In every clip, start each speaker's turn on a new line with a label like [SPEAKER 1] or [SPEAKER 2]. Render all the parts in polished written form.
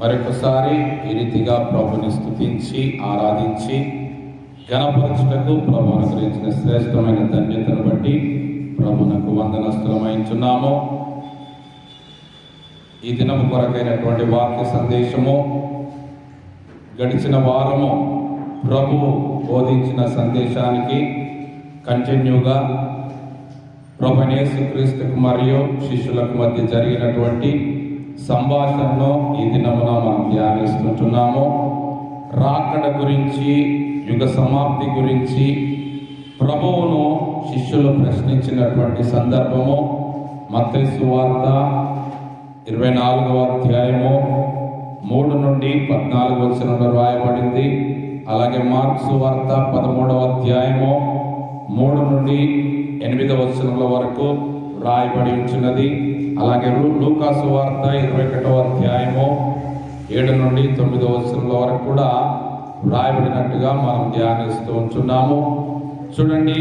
[SPEAKER 1] మరొకసారి ఈ రీతిగా ప్రభుని స్తుతించి ఆరాధించి ఘనపరచుటకు ప్రభు అనుగ్రహించిన శ్రేష్టమైన ధన్యతను బట్టి ప్రభునకు వందనస్తులమైంచున్నాము. ఈ దినము కొరకైనటువంటి వాక్య సందేశము గడిచిన వారము ప్రభు బోధించిన సందేశానికి కంటిన్యూగా ప్రభు యేసుక్రీస్తుకు మరియు శిష్యులకు మధ్య జరిగినటువంటి సంభాషణను ఈ దినమున మనం ధ్యానిస్తుంటున్నాము. రాకడ గురించి, యుగ సమాప్తి గురించి ప్రభువును శిష్యులు ప్రశ్నించినటువంటి సందర్భము మత్తయి సువార్త 24వ అధ్యాయము 3 నుండి 14 వచనంలో రాయబడింది. అలాగే మార్కు సువార్త 13వ అధ్యాయము 3 నుండి 8వ వచనముల వరకు రాయబడి ఉంచున్నది. అలాగే లూకా సువార్త 21వ అధ్యాయము 7 నుండి 9వ వచనముల వరకు కూడా రాయబడినట్టుగా మనం ధ్యానిస్తూ ఉంటున్నాము. చూడండి,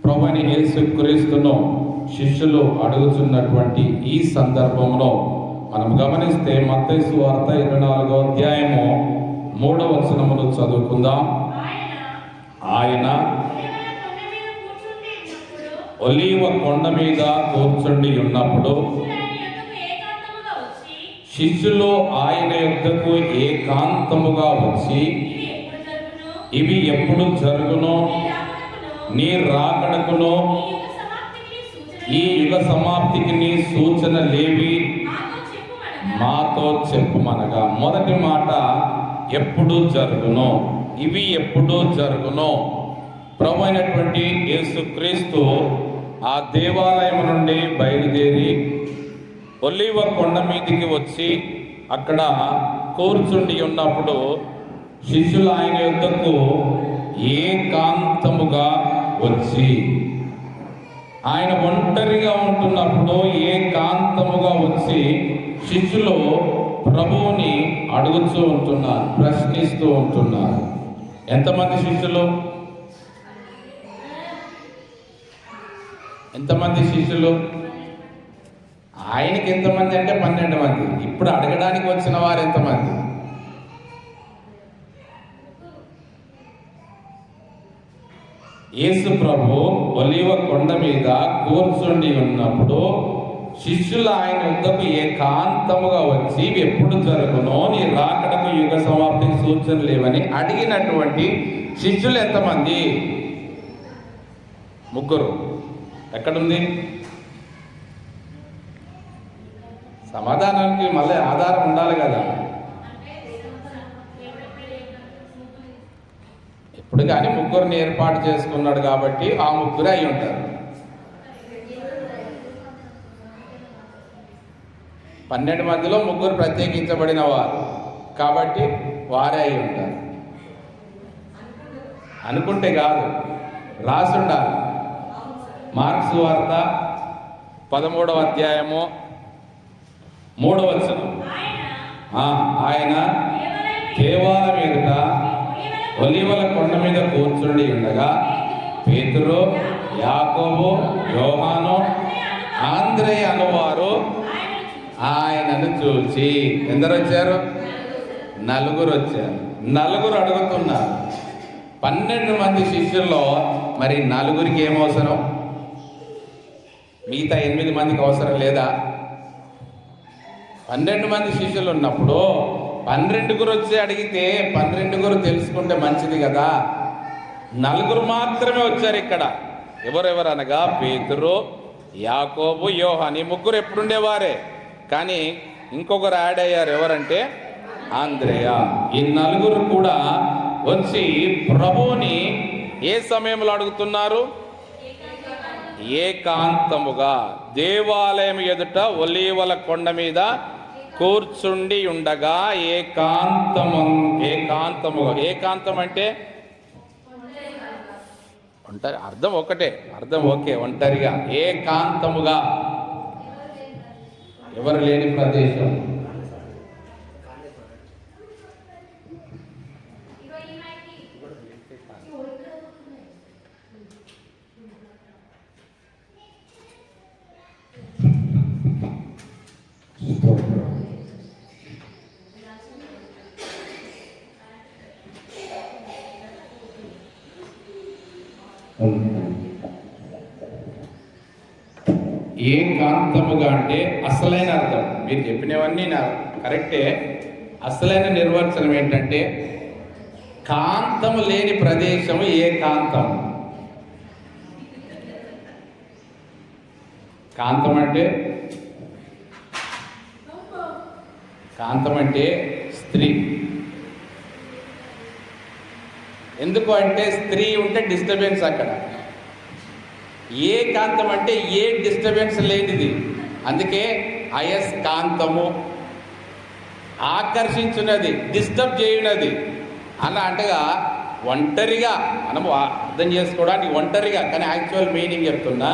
[SPEAKER 1] ప్రభువైన యేసుక్రీస్తును శిష్యులు అడుగుతున్నటువంటి ఈ సందర్భంలో మనం గమనిస్తే మత్తయి సువార్త 24వ అధ్యాయము 3వ వచనమును చదువుకుందాం. ఆయన ఒలీవ కొండ మీద కూర్చుండి ఉన్నప్పుడు శిష్యులు ఆయన యొద్దకు ఏకాంతముగా వచ్చి, ఇవి ఎప్పుడు జరుగునో, నీ రాకడకును ఈ యుగ సమాప్తికి నీ సూచనలేవి మాతో చెప్పుమనగా. మొదటి మాట ఎప్పుడు జరుగునో, ఇవి ఎప్పుడు జరుగునో. ప్రభు అయినటువంటి యేసుక్రీస్తు ఆ దేవాలయం నుండి బయలుదేరి ఒలీవ కొండ మీదికి వచ్చి అక్కడ కూర్చుండి ఉన్నప్పుడు శిష్యులు ఆయన యొద్దకు ఏకాంతముగా వచ్చి, ఆయన ఒంటరిగా ఉంటున్నప్పుడు ఏకాంతముగా వచ్చి శిష్యులు ప్రభువుని అడుగుతూ ఉంటున్నారు, ప్రశ్నిస్తూ ఉంటున్నారు. ఎంతమంది శిష్యులు? ఎంతమంది శిష్యులు? ఆయనకి ఎంతమంది అంటే 12 మంది. ఇప్పుడు అడగడానికి వచ్చిన వారు ఎంతమంది? యేసు ప్రభు ఒలీవ కొండ మీద కూర్చుండి ఉన్నప్పుడు శిష్యులు ఆయన వద్దకు ఏకాంతముగా వచ్చి, ఎప్పుడు జరుగునో, నీ రాకడకు యుగ సమాప్తికి సూచనలు లేవని అడిగినటువంటి శిష్యులు ఎంతమంది? 3. ఎక్కడుంది సమాధానానికి? మళ్ళీ ఆధారం ఉండాలి కదా. ఇప్పుడు కానీ 3 ఏర్పాటు చేసుకున్నాడు కాబట్టి ఆ 3 అయి ఉంటారు. 12 మందిలో 3 ప్రత్యేకించబడిన వారు కాబట్టి వారే అయి ఉంటారు. అనుకుంటే కాదు, రాసి ఉండాలి. మార్కు సువార్త 13వ అధ్యాయము 3వ వచనం. ఆయన దేవాలయం ఎదుట ఒలీవల కొండ మీద కూర్చుండి ఉండగా పేతురు, యాకోబు, యోహాను, ఆంద్రేయ అనువారు ఆయనను చూచి. ఎందరు వచ్చారు? 4 వచ్చారు. 4 అడుగుతున్నారు. 12 మంది శిష్యుల్లో మరి 4కి ఏమవసరం? మిగతా 8 మందికి అవసరం లేదా? 12 మంది శిష్యులు ఉన్నప్పుడు 12 వచ్చి అడిగితే 12 తెలుసుకుంటే మంచిది కదా. 4 మాత్రమే వచ్చారు ఇక్కడ. ఎవరెవరు అనగా పేతురు, యాకోబు, యోహాను. ఈ 3 ఎప్పుడుండేవారే, కానీ ఇంకొకరు యాడ్ అయ్యారు. ఎవరంటే ఆంద్రేయ. ఈ 4 కూడా వచ్చి ప్రభువుని ఏ సమయంలో అడుగుతున్నారు? ఏకాంతముగా దేవాలయం ఎదుట ఒలీవల కొండ మీద కూర్చుండి ఉండగా ఏకాంతముగా. ఏకాంతం అంటే ఒంటరి, అర్థం ఒకటే, అర్థం ఓకే, ఒంటరిగా. ఏకాంతముగా, ఎవరు లేని ప్రదేశం. ఏకాంతముగా అంటే అసలైన అర్థం, మీరు చెప్పినవన్నీ నా కరెక్టే. అసలైన నిర్వచనం ఏంటంటే కాంతము లేని ప్రదేశము ఏకాంతం. కాంతం అంటే స్త్రీ. ఎందుకు అంటే స్త్రీ ఉంటే డిస్టర్బెన్స్ అక్కడ. ఏకాంతం అంటే ఏ డిస్టర్బెన్స్ లేనిది. అందుకే అయస్కాంతము, ఆకర్షించున్నది, డిస్టర్బ్ చేయున్నది. అలా అంటగా ఒంటరిగా మనము అర్థం చేసుకోవడానికి ఒంటరిగా, కానీ యాక్చువల్ మీనింగ్ చెప్తున్నా,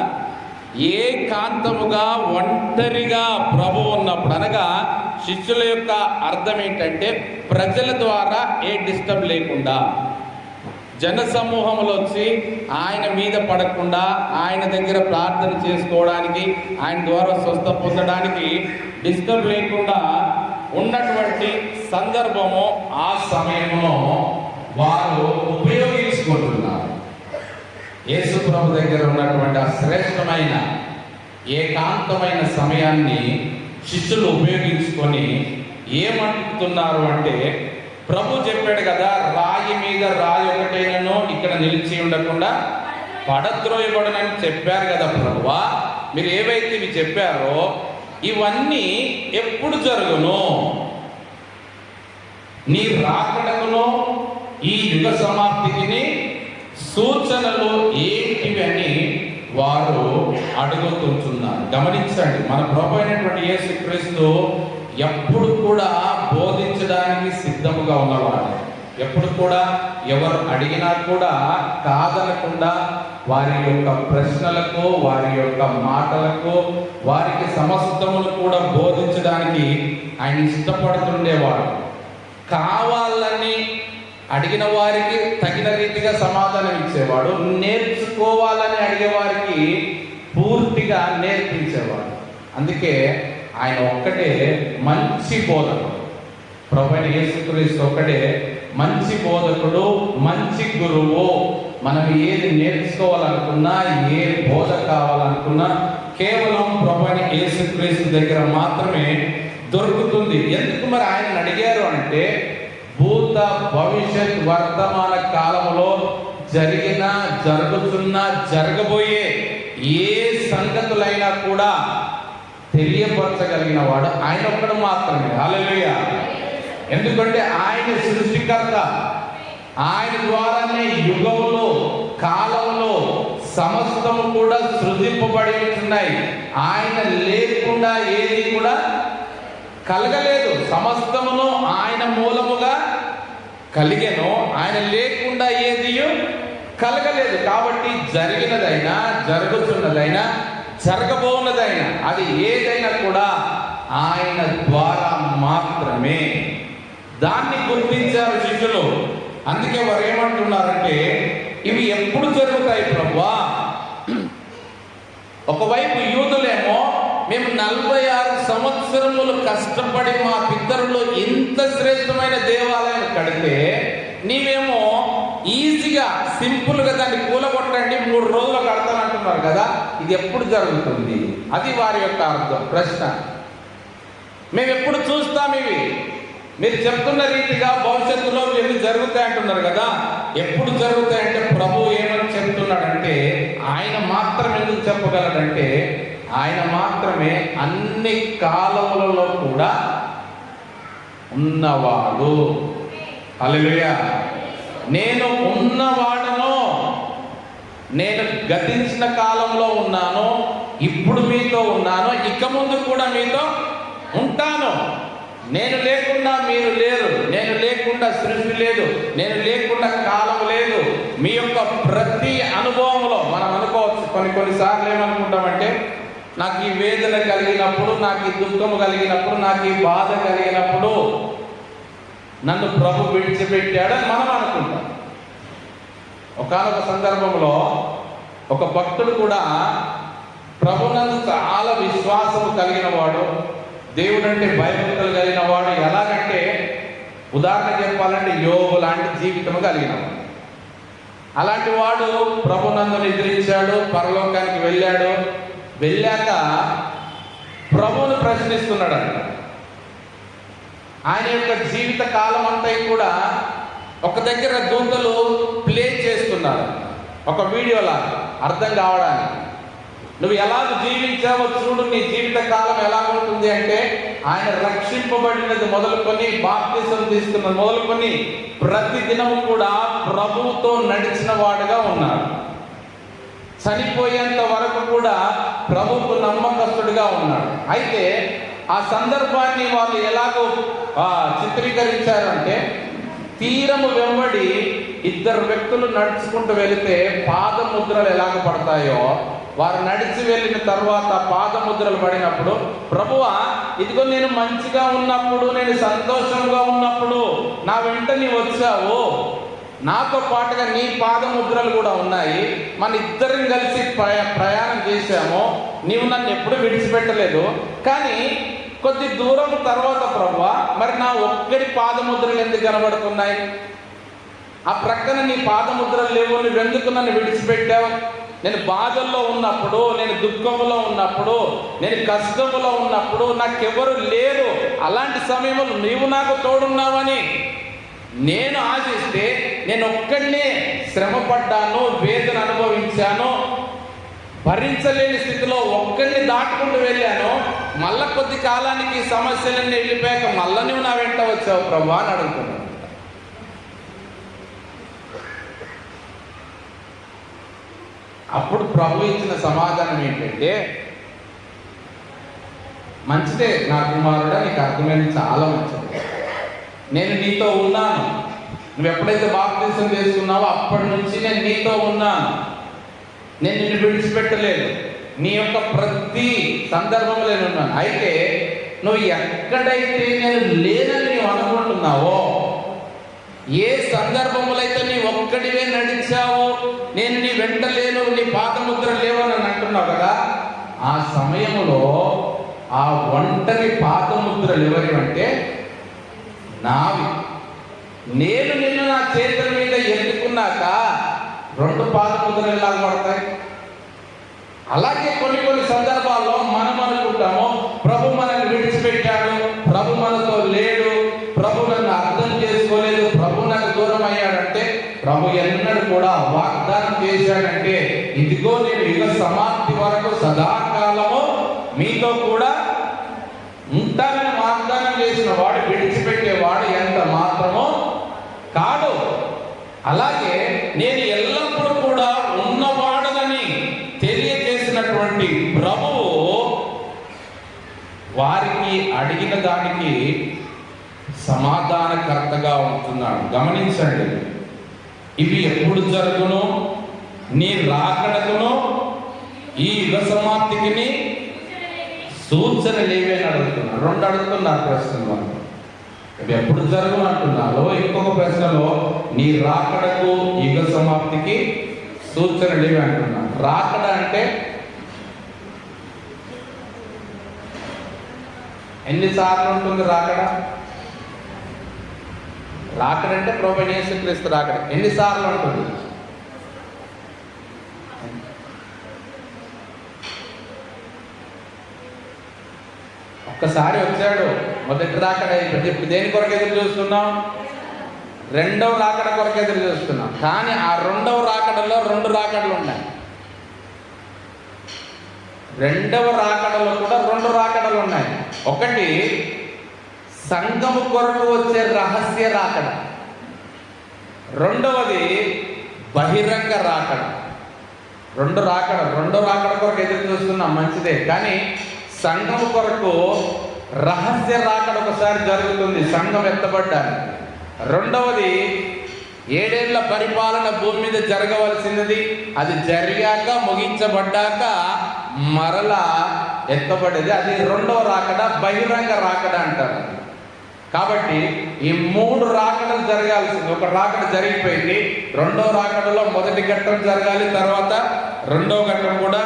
[SPEAKER 1] ఏకాంతముగా ఒంటరిగా ప్రభు ఉన్నప్పుడు, అనగా శిష్యుల యొక్క అర్థం ఏంటంటే ప్రజల ద్వారా ఏ డిస్టర్బ్ లేకుండా, జన సమూహంలో వచ్చి ఆయన మీద పడకుండా, ఆయన దగ్గర ప్రార్థన చేసుకోవడానికి, ఆయన ద్వారా స్వస్థ పొందడానికి డిస్టర్బ్ లేకుండా ఉన్నటువంటి సందర్భము, ఆ సమయంలో వారు ఉపయోగించుకుంటున్నారు. యేసు ప్రభు దగ్గర ఉన్నటువంటి ఆ శ్రేష్టమైన ఏకాంతమైన సమయాన్ని శిష్యులు ఉపయోగించుకొని ఏమంటున్నారు అంటే, ప్రభు చెప్పాడు కదా, రాయి మీద రాయి ఒకటేనను ఇక్కడ నిలిచి ఉండకుండా పడద్రోయబడనని చెప్పారు కదా ప్రభువా. మీరు ఏవైతే ఇవి చెప్పారో ఇవన్నీ ఎప్పుడు జరుగును? నీ రాకడకును ఈ యుగ సమాప్తికి సూచనలు ఏంటివి అని వారు అడుగుతుంటున్నారు. గమనించండి, మన ప్రభు అయినటువంటి యేసుక్రీస్తు ఎప్పుడు కూడా బోధించడానికి సిద్ధముగా ఉన్నవాడు. ఎప్పుడు కూడా ఎవరు అడిగినా కూడా కాదనకుండా వారి యొక్క ప్రశ్నలకు, వారి యొక్క మాటలకు, వారికి సమస్తమును కూడా బోధించడానికి ఆయన ఇష్టపడుతుండేవాడు. కావాలని అడిగిన వారికి తగిన రీతిగా సమాధానం ఇచ్చేవాడు. నేర్చుకోవాలని అడిగే వారికి పూర్తిగా నేర్పించేవాడు. అందుకే ఆయన ఒక్కటే మంచి బోధకుడు. ప్రభువైన యేసుక్రీస్తు ఒక్కడే మంచి బోధకుడు, మంచి గురువు. మనం ఏది నేర్చుకోవాలనుకున్నా, ఏ బోధ కావాలనుకున్నా కేవలం ప్రభువైన యేసుక్రీస్తు దగ్గర మాత్రమే దొరుకుతుంది. ఎందుకు మరి ఆయన అడిగారు అంటే, భూత భవిష్యత్ వర్తమాన కాలంలో జరిగిన, జరుగుతున్న, జరగబోయే ఏ సంగతులైనా కూడా తెలియపరచగలిగిన వాడు ఆయన ఒక్కడు మాత్రమే. హల్లెలూయా. ఎందుకంటే ఆయన సృష్టికర్త. ఆయన ద్వారానే యుగంలో, కాలంలో సమస్తము కూడా సృజింపబడి ఉంటున్నాయి. ఆయన లేకుండా ఏది కూడా కలగలేదు. సమస్తమును ఆయన మూలముగా కలిగెను, ఆయన లేకుండా ఏది కలగలేదు. కాబట్టి జరిగినదైనా, జరుగుతున్నదైనా, జరగబోన్నదైనా, అది ఏదైనా కూడా ఆయన ద్వారా మాత్రమే. దాన్ని గుర్తించారు శిష్యులు. అందుకే వారు ఏమంటున్నారంటే, ఇవి ఎప్పుడు జరుగుతాయి ప్రభువా? ఒకవైపు యూదులేమో, మేము 46 సంవత్సరములు కష్టపడి మా పితరులు ఇంత శ్రేష్టమైన దేవాలయం కడితే, నీవేమో ఈజీగా సింపుల్గా దాన్ని కూలగొట్టండి 3 రోజులు కడతానంటున్నారు కదా, ఇది ఎప్పుడు జరుగుతుంది? అది వారి యొక్క అర్థం. ప్రశ్న, మేము ఎప్పుడు చూస్తాం ఇవి? మీరు చెప్తున్న రీతిగా భవిష్యత్తులో ఇవి జరుగుతాయి అంటున్నారు కదా, ఎప్పుడు జరుగుతాయంటే ప్రభు ఏమని చెప్తున్నాడంటే, ఆయన మాత్రం ఎందుకు చెప్పగలడంటే, ఆయన మాత్రమే అన్ని కాలములలో కూడా ఉన్నవాడు. హల్లెలూయా. నేను ఉన్నవాడను, నేను గతించిన కాలంలో ఉన్నాను, ఇప్పుడు మీతో ఉన్నాను, ఇక ముందు కూడా మీతో ఉంటాను. నేను లేకుండా మీరు లేరు, నేను లేకుండా సృష్టి లేదు, నేను లేకుండా కాలం లేదు. మీ యొక్క ప్రతి అనుభవంలో మనం అనుకోవచ్చు, కొన్నిసార్లు ఏమనుకుంటామంటే, నాకు ఈ వేదన కలిగినప్పుడు, నాకు ఈ దుఃఖము కలిగినప్పుడు, నాకు ఈ బాధ కలిగినప్పుడు నన్ను ప్రభు విడిచిపెట్టాడని మనం అనుకుంటాం. ఒకానొక సందర్భంలో ఒక భక్తుడు కూడా ప్రభునందు చాలా విశ్వాసము కలిగిన వాడు, దేవుడంటే భయభక్తులు కలిగిన వాడు. ఎలాగంటే, ఉదాహరణ చెప్పాలంటే యోబు లాంటి జీవితం కలిగిన వాడు. అలాంటి వాడు ప్రభునందు నిద్రించాడు, పరలోకానికి వెళ్ళాడు. వెళ్ళాక ప్రభువును ప్రశ్నిస్తున్నాడంట. ఆయన యొక్క జీవిత కాలం అంతా కూడా ఒక దగ్గర దూతలు ప్లే చేస్తున్నారు, ఒక వీడియోలా అర్థం కావడానికి. నువ్వు ఎలాగ జీవించావో చూడు, నీ జీవిత కాలం ఎలా ఉంటుంది అంటే, ఆయన రక్షింపబడినది మొదలుకొని, బాప్తిసం తీసుకున్నది మొదలుకొని ప్రతి దినము కూడా ప్రభువుతో నడిచిన వాడుగా ఉన్నాడు. చనిపోయేంత వరకు కూడా ప్రభువుకు నమ్మకస్తుడిగా ఉన్నాడు. అయితే ఆ సందర్భాన్ని వాళ్ళు ఎలాగో చిత్రీకరించారంటే, తీరము వెంబడి ఇద్దరు వ్యక్తులు నడుచుకుంటూ వెళితే పాదముద్రలు ఎలాగ పడతాయో, వారు నడిచి వెళ్ళిన తర్వాత పాదముద్రలు పడినప్పుడు, ప్రభువా ఇదిగో నేను మంచిగా ఉన్నప్పుడు, నేను సంతోషంగా ఉన్నప్పుడు నా వెంట నీవు వచ్చావు, నాతో పాటుగా నీ పాదముద్రలు కూడా ఉన్నాయి, మన ఇద్దరం కలిసి ప్రయాణం చేశాము, నీవు నన్ను ఎప్పుడు విడిచిపెట్టలేదు. కానీ కొద్ది దూరం తర్వాత ప్రభువా, మరి నా ఒక్కడి పాదముద్రలు ఎందుకు కనబడుతున్నాయి? ఆ ప్రక్కన నీ పాదముద్రలు లేవు, నువ్వెందుకు నన్ను విడిచిపెట్టావు? నేను బాధల్లో ఉన్నప్పుడు, నేను దుఃఖంలో ఉన్నప్పుడు, నేను కష్టంలో ఉన్నప్పుడు నాకెవరు లేరు, అలాంటి సమయంలో నీవు నాకు తోడున్నావని నేను ఆశిస్తే, నేను ఒక్కడినే శ్రమపడ్డాను, వేదన అనుభవించాను, భరించలేని స్థితిలో ఒక్కడిని దాటుకుంటూ వెళ్ళాను, మళ్ళా కొద్ది కాలానికి సమస్యలన్నీ వెళ్ళిపోయాక మళ్ళా నువ్వు నా వెంట వచ్చావు ప్రభు అని అడుగుతున్నాను. అప్పుడు ప్రభు ఇచ్చిన సమాధానం ఏంటంటే, మంచిదే నా కుమారుడా, నీకు అర్థమైంది, చాలా మంచిది, నేను నీతో ఉన్నాను, నువ్వు ఎప్పుడైతే బాప్తిసం చేసుకున్నావో అప్పటి నుంచి నేను నీతో ఉన్నాను, నేను నిన్ను విడిచిపెట్టలేదు, నీ యొక్క ప్రతి సందర్భంలో నేను ఉన్నాను. అయితే నువ్వు ఎక్కడైతే నేను లేనని నీవు అనుకుంటున్నావో, ఏ సందర్భంలో అయితే నీ ఒక్కడివే నడిచావో, నేను నీ వెంట లేను, నీ పాదముద్ర లేవని అంటున్నావు కదా, ఆ సమయంలో ఆ ఒంటరి పాదముద్రలు ఎవరివంటే నావి. నేను నిన్ను నా చేతుల మీద ఎత్తుకున్నాక రెండు పాదముద్రలు ఎలా పడతాయి? అలాగే కొన్ని కొన్ని సందర్భాల్లో మనం అనుకుంటాము, ప్రభు మనల్ని విడిచిపెట్టాడు, ప్రభు మనతో లేడు, ప్రభు నన్ను అర్థం చేసుకోలేదు, ప్రభు నాకు దూరం అయ్యాడంటే, ప్రభు ఎన్నడూ కూడా వాగ్దానం చేశాడంటే, ఇదిగో నేను యుగ సమాప్తి వరకు సదాకాలము మీతో కూడా ఉంటానని వాగ్దానం చేసిన వాడు విడిచిపెట్టేవాడు ఎంత మాత్రమో కాదు. అలాగే నేను ఎల్లప్పుడూ కూడా ఉన్నవాడనని తెలియజేసినటువంటి ప్రభువు వారికి అడిగిన దానికి సమాధానకర్తగా ఉంటున్నాడు. గమనించండి, ఇవి ఎప్పుడు జరుగును? నీ రాకడకును ఈ యుగ సమాప్తికి సూచనలు ఏమేమి అడుగుతున్నారు? రెండు అడుగుతున్నారు ప్రశ్నలు. ఇవి ఎప్పుడు జరుగును అంటున్నారు. ఇంకొక ప్రశ్నలో నీ రాకడకు యుగ సమాప్తికి సూచనలు ఏమి అంటున్నారు. రాకడ అంటే ఎన్నిసార్లు ఉంటుంది రాకడ? రాకడ అంటే ప్రభువైన యేసుక్రీస్తు రాకడ ఎన్నిసార్లు ఉంటుంది? ఒక్కసారి వచ్చాడు, మొదటి రాకడ అయిపోయింది. ఇప్పుడు దేని కొరకు ఎదురు చూస్తున్నాం? రెండవ రాకడ కొరకు ఎదురు చూస్తున్నాం. కానీ ఆ రెండవ రాకడలో రెండు రాకడలు ఉన్నాయి. రెండవ రాకడలో కూడా రెండు రాకడలు ఉన్నాయి. ఒకటి సంఘము కొరకు వచ్చే రహస్య రాకడ, రెండవది బహిరంగ రాకడ. రెండో రాకడ కొరకు ఎదురు చూస్తున్నాం, మంచిదే. కానీ సంఘం కొరకు రహస్య రాకడ ఒకసారి జరుగుతుంది, సంఘం ఎత్తబడ్డానికి. రెండవది 7 ఏళ్ల పరిపాలన భూమి మీద జరగవలసినది, అది జరిగాక ముగించబడ్డాక మరలా ఎత్తబడేది, అది రెండవ రాకడ, బహిరంగ రాకడ అంటారు. కాబట్టి ఈ 3 రాకడలు జరగాల్సింది. ఒక రాకడ జరిగిపోయింది, రెండో రాకడలో మొదటి ఘట్టం జరగాలి, తర్వాత రెండో ఘట్టం కూడా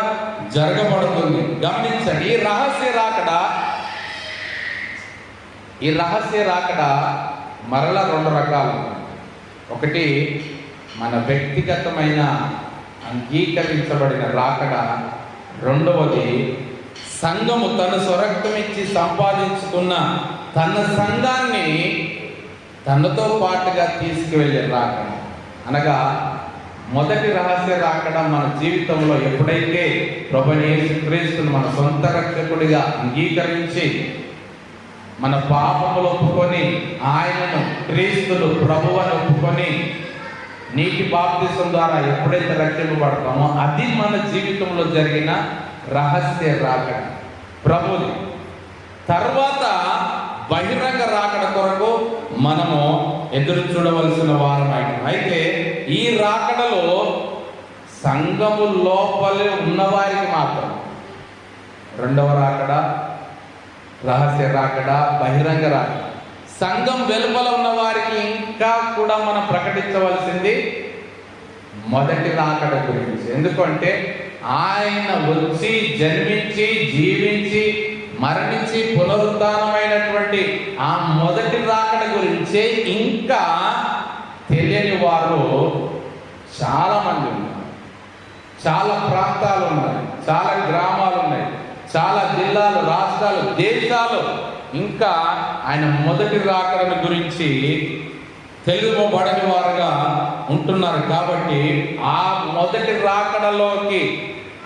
[SPEAKER 1] జరగబడుతుంది. గమనించండి, ఈ రహస్య రాకడ మరలా 2 రకాలు. ఒకటి మన వ్యక్తిగతమైన అంగీకరించబడిన రాకడ. రెండవది, సంఘము తన స్వరక్తం ఇచ్చి సంపాదించుకున్న తన సంఘాన్ని తనతో పాటుగా తీసుకువెళ్ళే రాకడ. అనగా మొదటి రహస్య రాకడ మన జీవితంలో ఎప్పుడైతే ప్రభువైన యేసుక్రీస్తును మన సొంత రక్షకుడిగా అంగీకరించి మన పాపములు ఒప్పుకొని ఆయనను క్రీస్తును ప్రభువును ఒప్పుకొని నీటి బాప్తిసం ద్వారా ఎప్పుడైతే రక్షింపబడతామో అది మన జీవితంలో జరిగిన రహస్య రాకడ ప్రభువుని. తర్వాత బహిరంగ రాకడ కొరకు మనము ఎదురు చూడవలసిన వారమైన. అయితే ఈ రాకడలో సంఘము లోపలే ఉన్నవారికి మాత్రం, రెండవ రాకడ రహస్య రాకడ, బహిరంగ రాకడ. సంఘం వెలుపల ఉన్న వారికి ఇంకా కూడా మనం ప్రకటించవలసింది మొదటి రాకడ గురించి. ఎందుకంటే ఆయన వచ్చి జన్మించి జీవించి మరణించి పునరుద్ధానమైనటువంటి ఆ మొదటి రాకడ గురించే ఇంకా తెలియని వారు చాలా మంది ఉన్నారు. చాలా ప్రాంతాలు ఉన్నాయి, చాలా గ్రామాలు ఉన్నాయి, చాలా జిల్లాలు, రాష్ట్రాలు, దేశాలు ఇంకా ఆయన మొదటి రాకడను గురించి తెలుపబడని వారుగా ఉంటున్నారు. కాబట్టి ఆ మొదటి రాకడలోకి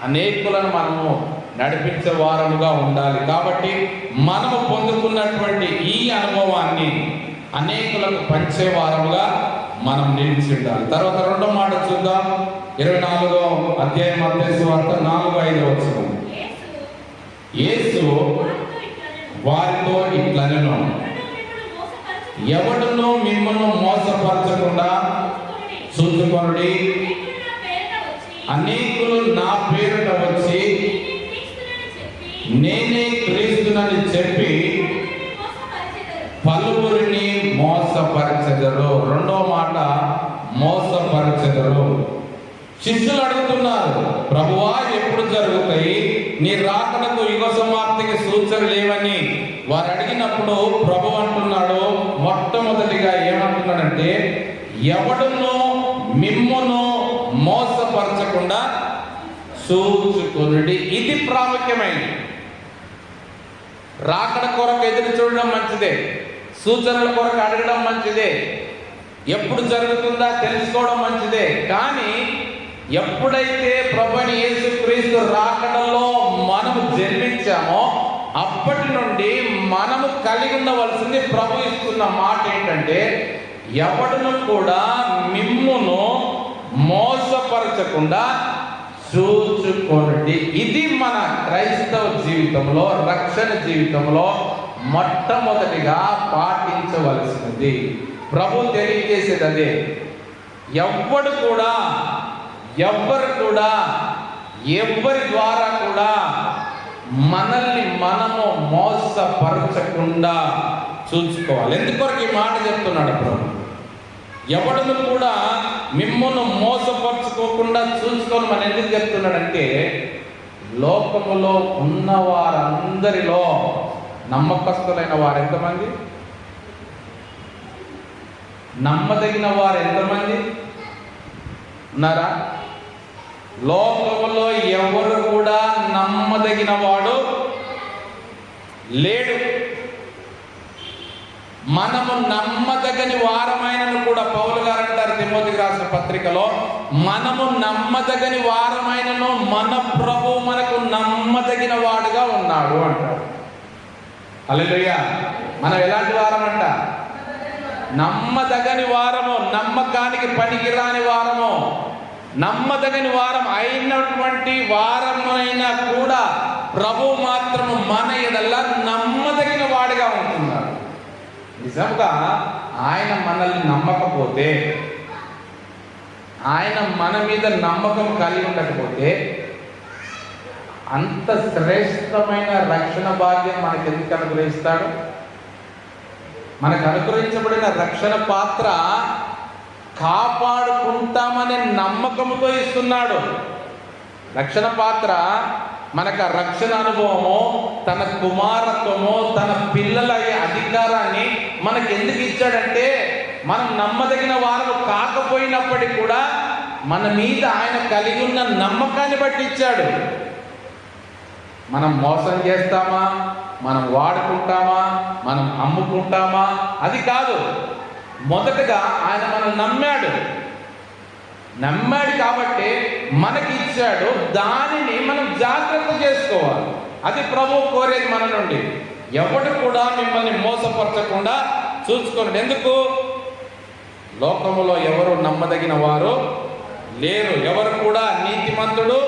[SPEAKER 1] అనేకులను మనము నడిపించే వారముగా ఉండాలి. కాబట్టి మనము పొందుకున్నటువంటి ఈ అనుభవాన్ని అనేకులకు పంచే వారముగా మనం నిలిచి ఉండాలి. తర్వాత రెండో మాట చూద్దాం. 24వ అధ్యాయం మత్తయి సువార్త 4-5 వచనం. యేసు వారితో ఇట్లనెను, ఎవడును మిమ్మల్ని మోసపరచకుండా చూచుకొనుడి. అనేకులు నా పేరుట వచ్చి నేనే క్రీస్తునని చెప్పి పలువురిని మోసపరచెదరు. రెండో మాట, మోసపరచెదరు. శిష్యులు అడుగుతున్నారు, ప్రభువా ఎప్పుడు జరుగుతాయి? నీ రాకడకు యుగ సమాప్తికి సూచనలు లేవని వారు అడిగినప్పుడు ప్రభు అంటున్నాడు, మొట్టమొదటిగా ఏమంటున్నాడంటే, ఎవడును మిమ్మును మోసపరచకుండా చూచుకొనుడి. ఇది ప్రాముఖ్యమైనది. రాకడ కొరకు ఎదురు చూడడం మంచిదే, సూచనల కొరకు అడగడం మంచిదే, ఎప్పుడు జరుగుతుందా తెలుసుకోవడం మంచిదే. కానీ ఎప్పుడైతే ప్రభువైన యేసుక్రీస్తు రాకడలో మనము జన్మించామో అప్పటి నుండి మనము కలిగి ఉండవలసింది ప్రభు ఇస్తున్న మాట ఏంటంటే, ఎవడును కూడా మిమ్మును మోసపరచకుండా చూచుకోండి. ఇది మన క్రైస్తవ జీవితంలో, రక్షణ జీవితంలో మొట్టమొదటిగా పాటించవలసినది. ప్రభు తెలియజేసేది అదే. ఎవ్వరు కూడా ఎవ్వరి ద్వారా కూడా మనల్ని మనము మోసపరచకుండా చూసుకోవాలి. ఎందుకొరకు ఈ మాట చెప్తున్నాడు ప్రభు? ఎవడును కూడా మిమ్మల్ని మోసపరుచుకోకుండా చూసుకొని మనం ఎందుకు చెప్తున్నాడంటే, లోకములో ఉన్న వారందరిలో నమ్మకస్తులైన వారు ఎంతమంది? నమ్మదగిన వారు ఎంతమంది ఉన్నారా? లోకములో ఎవరు కూడా నమ్మదగిన వాడు లేడు. మనము నమ్మదగని వారమైనను కూడా పౌలు గారు అంటారు తిమోతికి రాసిన పత్రికలో, మనము నమ్మదగని వారమైనను మన ప్రభు మనకు నమ్మదగిన వాడుగా ఉన్నాడు అంటారు. హల్లెలూయా. మనం ఎలాంటి వారం అంట? నమ్మదగని వారము, నమ్మకానికి పనికిరాని వారము, నమ్మదగని వారం అయినటువంటి వారమైనా కూడా ప్రభు మాత్రము మన ఎడల నమ్మదగిన వాడిగా ఉంటున్నాడు. నిజంగా ఆయన మనల్ని నమ్మకపోతే, ఆయన మన మీద నమ్మకం కలిగి ఉండకపోతే అంత శ్రేష్టమైన రక్షణ భాగ్యం మనకు ఎందుకు అనుగ్రహిస్తాడు? మనకు అనుగ్రహించబడిన రక్షణ పాత్ర కాపాడుకుంటామనే నమ్మకంతో ఇస్తున్నాడు. రక్షణ పాత్ర మనకు ఆ రక్షణ అనుభవము, తన కుమారత్వము, తన పిల్లల అధికారాన్ని మనకు ఎందుకు ఇచ్చాడంటే, మనం నమ్మదగిన వారు కాకపోయినప్పటికీ కూడా మన మీద ఆయన కలిగి ఉన్న నమ్మకాన్ని బట్టి ఇచ్చాడు. మనం మోసం చేస్తామా, మనం వాడుకుంటామా, మనం అమ్ముకుంటామా, అది కాదు. మొదటగా ఆయన మనం నమ్మాడు కాబట్టి మనకి ఇచ్చాడు. దానిని మనం జాగ్రత్త చేసుకోవాలి. అది ప్రభువు కోరేది మన నుండి. ఎవడు కూడా మిమ్మల్ని మోసపరచకుండా చూసుకోండి. ఎందుకు? లోకములో ఎవరు నమ్మదగిన వారు లేరు. ఎవరు కూడా నీతిమంతులు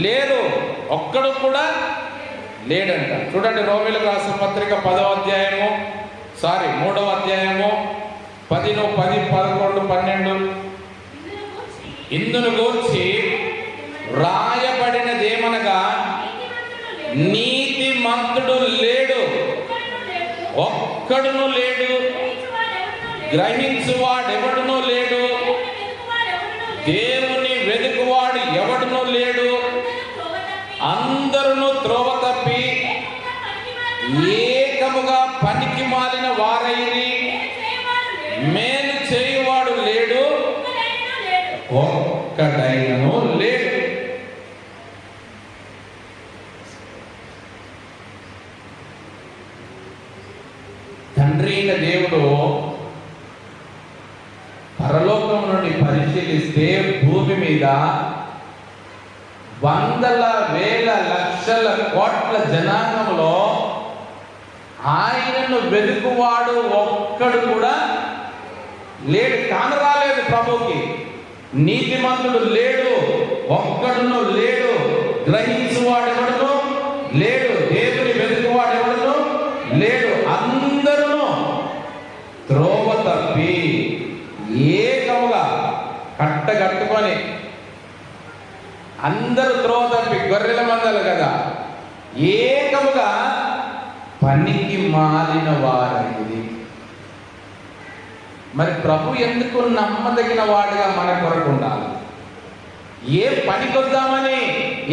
[SPEAKER 1] లేరు. ఒక్కడు కూడా లేడంట. చూడండి, రోమీయులకు రాసిన పత్రిక 3వ అధ్యాయము 10, 11, 12. ఇందును గూర్చి రాయబడినదేమనగా, నీతిమంతుడు లేడు, ఒక్కడును లేడు, గ్రహించువాడెవడునూ లేడు, దేవుని వెదుకువాడు ఎవడునూ లేడు. అందరూ త్రోవ తప్పి ఏకముగా పనికి మాలిన వారైరి, మేలు చేయువాడు లేడు, ఒక్కడైనను లేడు. తండ్రి అయిన దేవుడు పరలోకం నుండి పరిశీలిస్తే భూమి మీద వందల వేల లక్షల కోట్ల జనాంగంలో ఆయనను వెతుకువాడు ఒక్కడు కూడా లేడు, కానరాలేదు ప్రభుకి. నీతిమంతుడు లేడు, ఒక్కడును లేడు, గ్రహించువాడెవడును లేడు, దేవుని వెతుకువాడెవడును లేడు. అందరూ త్రోవ తప్పి ఏకముగా కట్టగట్టుకొని, అందరూ త్రోవ తప్పి గొర్రెల మందలు కదా, ఏకముగా పనికి మాలిన వారైంది. మరి ప్రభు ఎందుకు నమ్మదగిన వాడిగా మన కొరకు ఉండాలి? ఏ పనికి వద్దామని,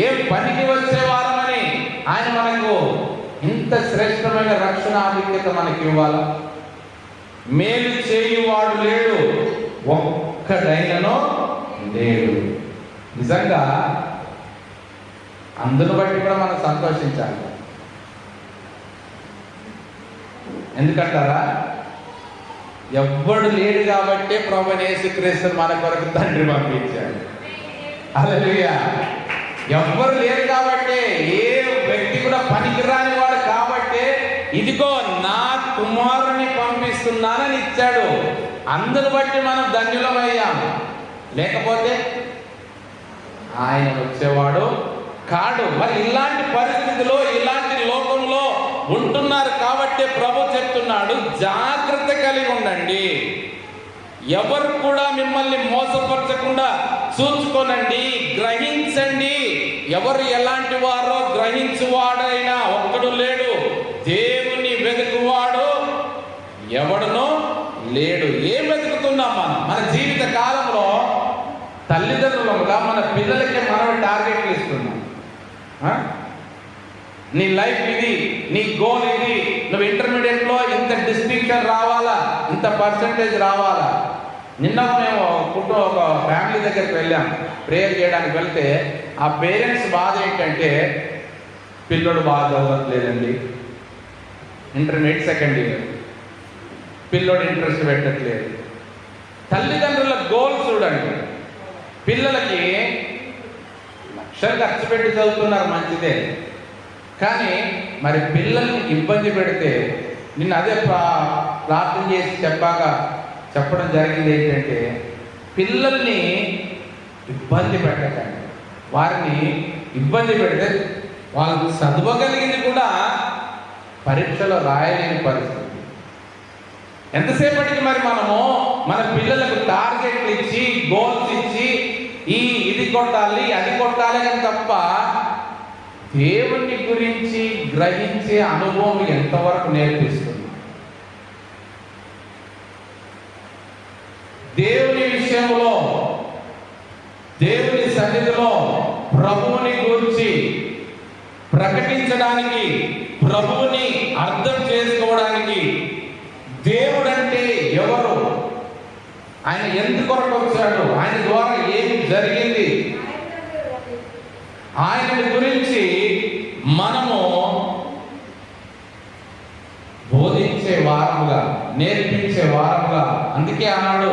[SPEAKER 1] ఏ పనికి వచ్చేవారమని ఆయన మనకు ఇంత శ్రేష్టమైన రక్షణ ఆధిక్యత మనకి ఇవ్వాలా? మేలు చేయువాడు లేడు, ఒక్కడైనను లేడు. నిజంగా అందును బట్టి కూడా మనం సంతోషించాలి. ఎందుకంటారా? ఎవ్వడు లేడు కాబట్టే ప్రభువైన యేసుక్రీస్తును మన కొరకు తండ్రి పంపించాడు. హల్లెలూయా. ఎవ్వరు లేరు కాబట్టే, ఏ వ్యక్తి కూడా పనికిరాని వాడు కాబట్టే, ఇదిగో నా కుమారుని పంపిస్తున్నానని ఇచ్చాడు. అందును బట్టి మనం ధన్యులమయ్యాం. లేకపోతే ఆయన వచ్చేవాడు కాడు. మరి ఇలాంటి పరిస్థితిలో, ఇలాంటి లోకంలో ఉంటున్నారు కాబట్టి ప్రభు చెప్తున్నాడు, జాగ్రత్త కలిగి ఉండండి. ఎవరు కూడా మిమ్మల్ని మోసపరచకుండా చూసుకోనండి, గ్రహించండి. ఎవరు ఎలాంటి వారో గ్రహించువాడైనా ఒక్కడు లేడు, దేవుని వెతుకువాడు ఎవడునో లేడు. ఏం వెతుకుతున్నాం మనం? మన జీవిత కాలంలో తల్లిదండ్రులుగా మన పిల్లలకి మనం టార్గెట్లు ఇస్తున్నాం. నీ లైఫ్ ఇది, నీ గోల్ ఇది, నువ్వు ఇంటర్మీడియట్లో ఇంత డిస్టింక్షన్ రావాలా, ఇంత పర్సంటేజ్ రావాలా. నిన్న మేము ఒక ఫ్యామిలీ దగ్గరికి వెళ్ళాం, ప్రేయర్ చేయడానికి వెళ్తే ఆ పేరెంట్స్ బాధ ఏంటంటే, పిల్లడు బాగా చదవట్లేదండి, ఇంటర్మీడియట్ సెకండ్ ఇయర్, పిల్లోడు ఇంట్రెస్ట్ పెట్టట్లేదు. తల్లిదండ్రుల గోల్ చూడండి. పిల్లలకి లక్షలు ఖర్చు పెట్టి చదువుతున్నారు, మంచిదే. కానీ మరి పిల్లల్ని ఇబ్బంది పెడితే, నిన్న అదే ప్రార్థన చేసి చెప్పడం జరిగింది ఏంటంటే, పిల్లల్ని ఇబ్బంది పెట్టకండి. వారిని ఇబ్బంది పెడితే వాళ్ళు చదవగలిగింది కూడా పరీక్షలో రాయలేని పరిస్థితి. ఎంతసేపటికి మరి మనము మన పిల్లలకు టార్గెట్లు ఇచ్చి, గోల్స్ ఇచ్చి, ఇది కొట్టాలి, అది కొట్టాలి అని తప్ప దేవుని గురించి గ్రహించే అనుభవం ఎంతవరకు నేర్పిస్తుంది? దేవుని విషయంలో, దేవుని సన్నిధిలో ప్రభువుని గురించి ప్రకటించడానికి, ప్రభువుని అర్థం చేసుకోవడానికి ఆయన ఎందుకొరకు వచ్చాడు, ఆయన ద్వారా ఏం జరిగింది, ఆయన గురించి మనము బోధించే వారముగా, నేర్పించే వారముగా. అందుకే అన్నాడు,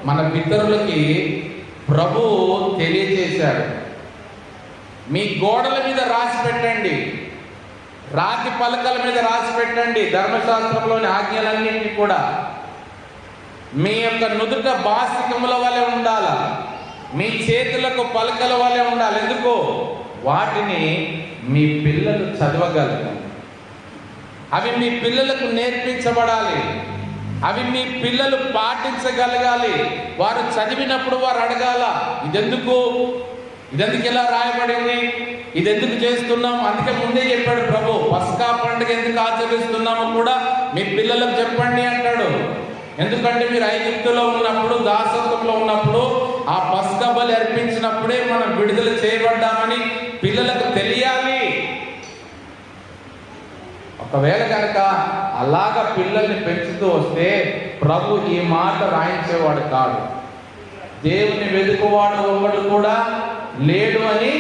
[SPEAKER 1] మన పితరులకి ప్రభు తెలియజేశాడు, మీ గోడల మీద రాసి పెట్టండి, రాతి పలకల మీద రాసి పెట్టండి ధర్మశాస్త్రంలోని ఆజ్ఞలన్నింటినీ కూడా. మీ యొక్క నుదుట బాసికముల వలె ఉండాల, మీ చేతులకు పలకల వలె ఉండాలి. ఎందుకు? వాటిని మీ పిల్లలు చదవగలరు, అవి మీ పిల్లలకు నేర్పించబడాలి, అవి మీ పిల్లలు పాటించగలగాలి. వారు చదివినప్పుడు వారు అడగాల, ఇదెందుకు ఇలా రాయబడింది, ఇదెందుకు చేస్తున్నాం. అందుకే ముందే చెప్పాడు ప్రభు, పస్కా పండుగ ఎందుకు ఆచరిస్తున్నామో కూడా మీ పిల్లలకు చెప్పండి అంటాడు. ఎందుకంటే మీరు ఐగుప్తులో ఉన్నప్పుడు, దాసత్వంలో ఉన్నప్పుడు ఆ పస్కా బలి అర్పించినప్పుడే మనం విడుదల చేయబడ్డామని పిల్లలకు తెలియాలి. ఒకవేళ కనుక అలాగా పిల్లల్ని పెంచుతూ వస్తే ప్రభు ఈ మాట రాయించేవాడు కాదు. దేవుని వెతుకువాడు ఒకడు కూడా లేడు అని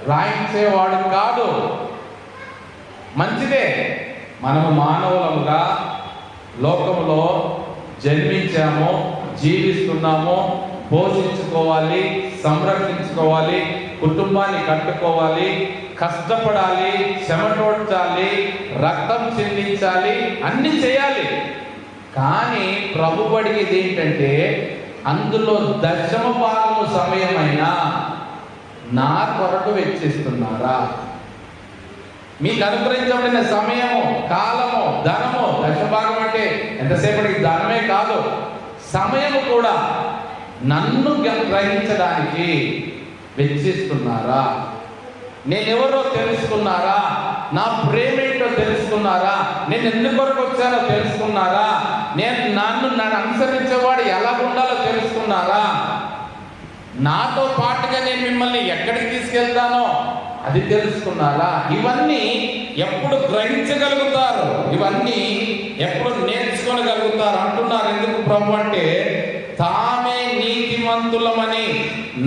[SPEAKER 1] రాయించేవాడు కాదు. మంచిదే, మనము మానవులముగా లోకంలో జన్మించాము, జీవిస్తున్నాము, పోషించుకోవాలి, సంరక్షించుకోవాలి, కుటుంబాన్ని కట్టుకోవాలి, కష్టపడాలి, చెమటోడ్చాలి, రక్తం చెందించాలి, అన్ని చేయాలి. కానీ ప్రభు అడిగేది ఏంటంటే, అందులో దశమ భాగము సమయమైనా నా కొరకు వెచ్చిస్తున్నారా? మీకు అనుగ్రహించబడిన సమయము, కాలము, ధనము, దశభాగం అంటే ఎంతసేపటికి ధనమే కాదు, సమయము కూడా నన్ను గ్రహించడానికి వెచ్చిస్తున్నారా? నేనెవరో తెలుసుకున్నారా? నా ప్రేమేంటో తెలుసుకున్నారా? నేను ఎందుకొరకు వచ్చానో తెలుసుకున్నారా? నన్ను అనుసరించేవాడు ఎలా ఉండాలో తెలుసుకున్నారా? నాతో పాటుగా నేను మిమ్మల్ని ఎక్కడికి తీసుకెళ్తానో అది తెలుసుకున్నారా? ఇవన్నీ ఎప్పుడు గ్రహించగలుగుతారు, ఇవన్నీ ఎప్పుడు నేర్చుకోగలుగుతారు అంటున్నారు. ఎందుకు ప్రభు అంటే, తామే నీతిమంతులమని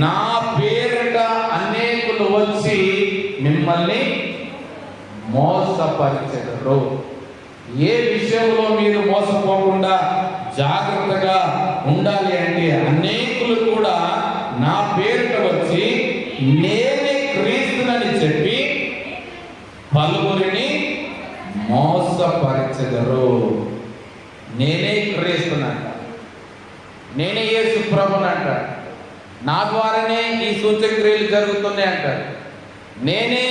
[SPEAKER 1] నా పేరిట అనేకులు వచ్చి మిమ్మల్ని మోసపరిచెదరు. ఏ విషయంలో మీరు మోసపోకుండా జాగ్రత్తగా ఉండాలి అంటే, అనేకులు కూడా నా పేరిట వచ్చి నేనే క్రీస్తునని చెప్పి పలువురిని మోసపరిచెదరు. నేనే క్రీస్తునంట, నేనే యేసు ప్రభునంట, నా ద్వారానే ఈ సూచక్రియలు జరుగుతున్నాయి అంటారు. నేనే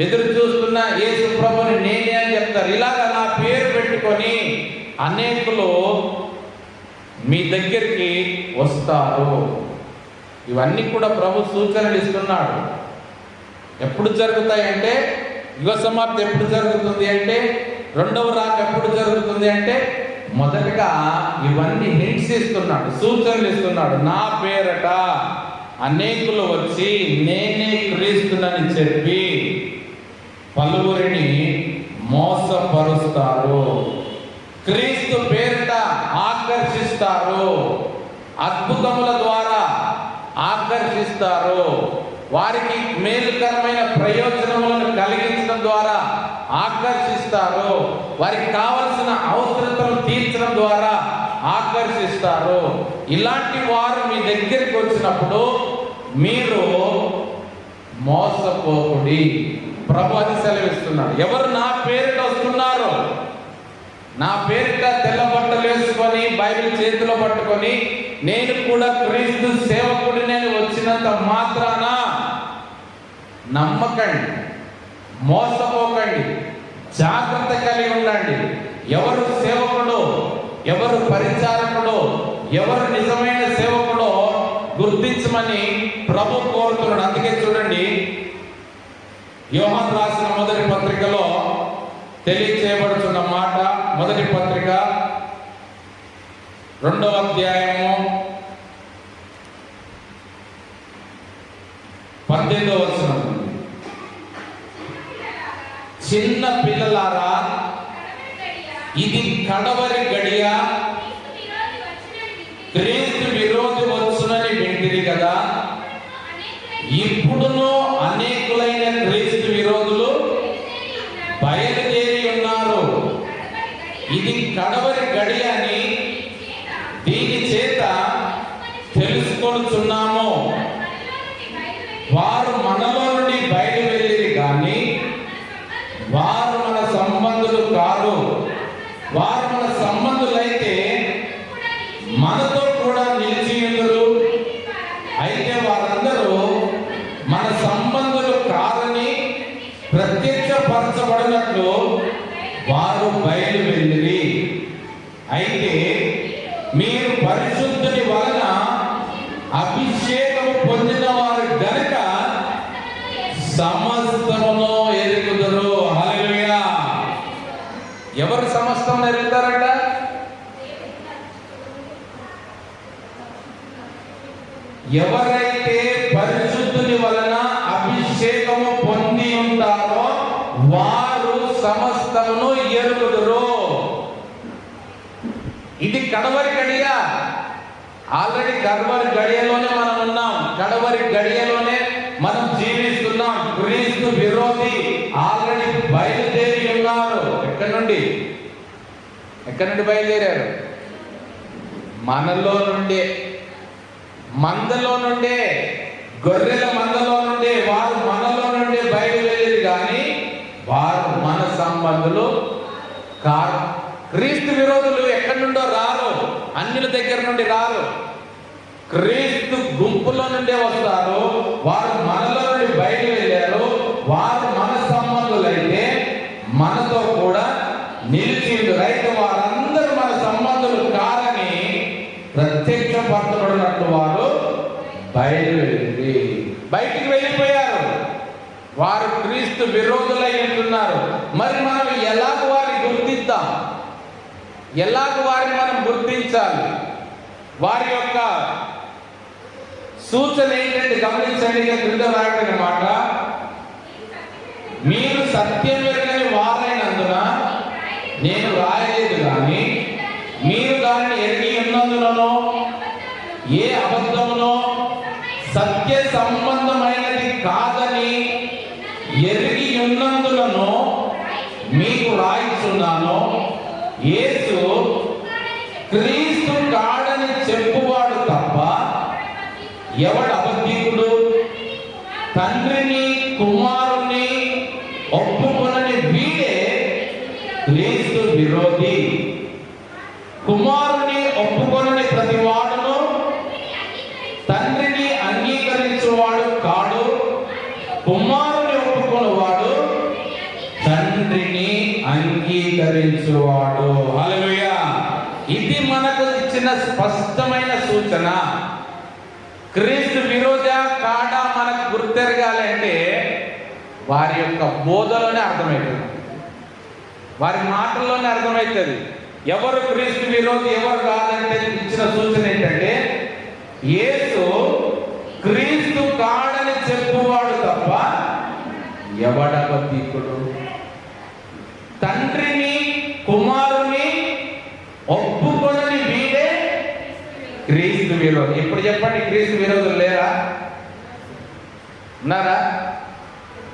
[SPEAKER 1] ఎదురు చూస్తున్న యేసు ప్రభుని నేనే అని చెప్తారు. ఇలాగా నా పేరు పెట్టుకొని అనేకులు మీ దగ్గరికి వస్తారు. ఇవన్నీ కూడా ప్రభు సూచనలు ఇస్తున్నాడు. ఎప్పుడు జరుగుతాయంటే, యుగ సమాప్తి ఎప్పుడు జరుగుతుంది అంటే, రెండవ రాక ఎప్పుడు జరుగుతుంది అంటే, మొదటగా ఇవన్నీ హింట్స్ ఇస్తున్నాడు, సూచనలు ఇస్తున్నాడు. నా పేరట అనేకులు వచ్చి నేనే క్రీస్తునని చెప్పి పలువురిని మోసపరుస్తారు, క్రీస్తు పేరిట ఆకర్షిస్తారు, అద్భుతముల ద్వారా ఆకర్షిస్తారు, వారికి మేలుకరమైన ప్రయోజనములను కలిగించడం ద్వారా ఆకర్షిస్తారు, వారికి కావలసిన అవసరతలు తీర్చడం ద్వారా ఆకర్షిస్తారు. ఇలాంటి వారు మీ దగ్గరికి వచ్చినప్పుడు మీరు మోసపోకుడి. ప్రభు అది సెలవిస్తున్నాడు. ఎవరు నా పేరిట వస్తున్నారు, నా పేరిట తెల్ల బట్టలు వేసుకొని బైబిల్ చేతిలో పట్టుకొని నేను కూడా క్రీస్తు సేవకుడి నేను వచ్చినంత మాత్రాన నమ్మకండి, మోసపోకండి, జాగ్రత్త కలిగి ఉండండి. ఎవరు సేవకుడు, ఎవరు పరిచారకుడు, ఎవరు నిజమైన సేవకుడో గుర్తించమని ప్రభు కోరుతున్నాడు. అందుకే చూడండి, యోహాను రాసిన మొదటి పత్రికలో తెలియచేయబడుతున్న మాట, మొదటి పత్రిక 2వ అధ్యాయము 18వ వచనం, చిన్న పిల్లలారా ఇది కడవరి గడియ, ఇది కడవరి గడి అని దీని చేత తెలుసుకొనుచున్నాము. వారు మనలో నుండి బయట వెళ్ళిరి కానీ వారు మన సంబంధులు కారు. వారు మన సంబంధులైతే మనతో కూడా నిలిచియుందురు. అయితే వారందరూ మన సంబంధులు కారని ప్రత్యక్షపరచబడినట్లు వారు బయలు వెళ్ళిరి. అయితే మీరు పరిశుద్ధుని వలన అభిషేకము పొందిన వారు గనుక సమస్తమును ఎరుగుదురు. హల్లెలూయా. ఎవరు సమస్తం ఎరుగుతారట? ఎవరైతే పరిశుద్ధుని వలన అభిషేకము పొంది ఉంటారో వారు సమస్తమును ఎరుగుదురు. ఇది కడవరి గడియ. ఆల్రెడీ కడవరి గడియలోనే మనం ఉన్నాం. కడవరి గడియలోనే మనం జీవిస్తున్నాం. క్రీస్తు విరోధి ఆల్రెడీ బయలుదేరి ఉన్నారు. ఎక్కడి నుండి బయలుదేరారు? మనలో నుండే, మందలో నుండే, గొర్రెల మందలో నుండే. వారు మనలో నుండే బయలుదేరి కానీ వారు మన సంబంధులు కారు. క్రీస్తు విరోధులు ఎక్కడి నుండో రారు, అన్యుల దగ్గర నుండి రారు. క్రీస్తు గుంపులో నుండే వస్తారు. వారు మనలో నుండి బయలు వెళ్ళారు. వారు మన సంబంధులైతే మనతో కూడా నిలిచిండు. అయితే వారందరూ మన సంబంధులు కారని ప్రత్యక్షపరచబడినట్టు వారు బయటికి వెళ్ళిపోయారు. వారు క్రీస్తు విరోధులై ఉంటున్నారు. మరి మనం ఎలాగ వారిని గుర్తిద్దాం? ఎలాగ వారిని మనం గుర్తించాలి? వారి యొక్క సూచన ఏంటంటే గమనించండి. క్రింద రాయబడిన మాట, మీరు సత్యం ఎరగని వారైనందున నేను రాయలేదు కానీ మీరు దానిని ఎరిగి ఉన్నందునో ఏ అబద్ధమునో సత్య సంబంధమైనది కాదని ఎరిగి ఉన్నందునో మీకు రాయిస్తున్నాను. యేసు క్రీస్తు కాడని చెప్పువాడు తప్ప ఎవడు అబద్ధికుడు? తండ్రిని కుమారుని ఒప్పుకొనని వీడే క్రీస్తు విరోధి. కుమారుని ఒప్పుకొనని ప్రతి వాడును తండ్రిని అంగీకరించువాడు కాడు. కుమారుని ఒప్పుకొనివాడు తండ్రిని అంగీకరించువాడు. హల్లెలూయా. ఇది మనకు ఇచ్చిన స్పష్టమైన సూచన. క్రీస్తు విరోధ కాడా మనకు గుర్తెరగాలంటే వారి యొక్క బోధలోనే అర్థమవుతుంది, వారి మాటల్లోనే అర్థమవుతుంది ఎవరు క్రీస్తు విరోధి ఎవరు కాదంటే. ఇచ్చిన సూచన ఏంటంటే యేసు క్రీస్తు కాడని చెప్పువాడు తప్ప ఎవడబద్ధీకుడు? తండ్రిని కుమారుని ఒప్పుకొనని వీడే క్రీస్తు విరోధి. ఇప్పుడు చెప్పండి, క్రీస్తు విరోధులు లేరా? ఉన్నారా?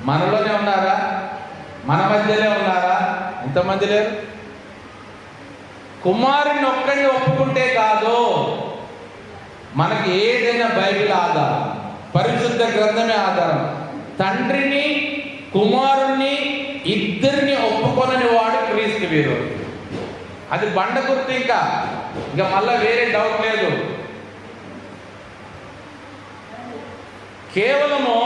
[SPEAKER 1] మనలోనే ఉన్నారా? మన మధ్యలో ఉన్నారా? ఎంతమంది లేరు? కుమారుని ఒక్కడిని ఒప్పుకుంటే కాదు, మనకి ఏదైనా బైబిల్ ఆధారం, పరిశుద్ధ గ్రంథమే ఆధారం. తండ్రిని కుమారుణ్ణి ఇద్దరిని ఒప్పుకొనని వాడు క్రీస్తు విరోధి. అది బండ గుర్తు. ఇంకా మళ్ళా వేరే డౌట్ లేదు. కేవలము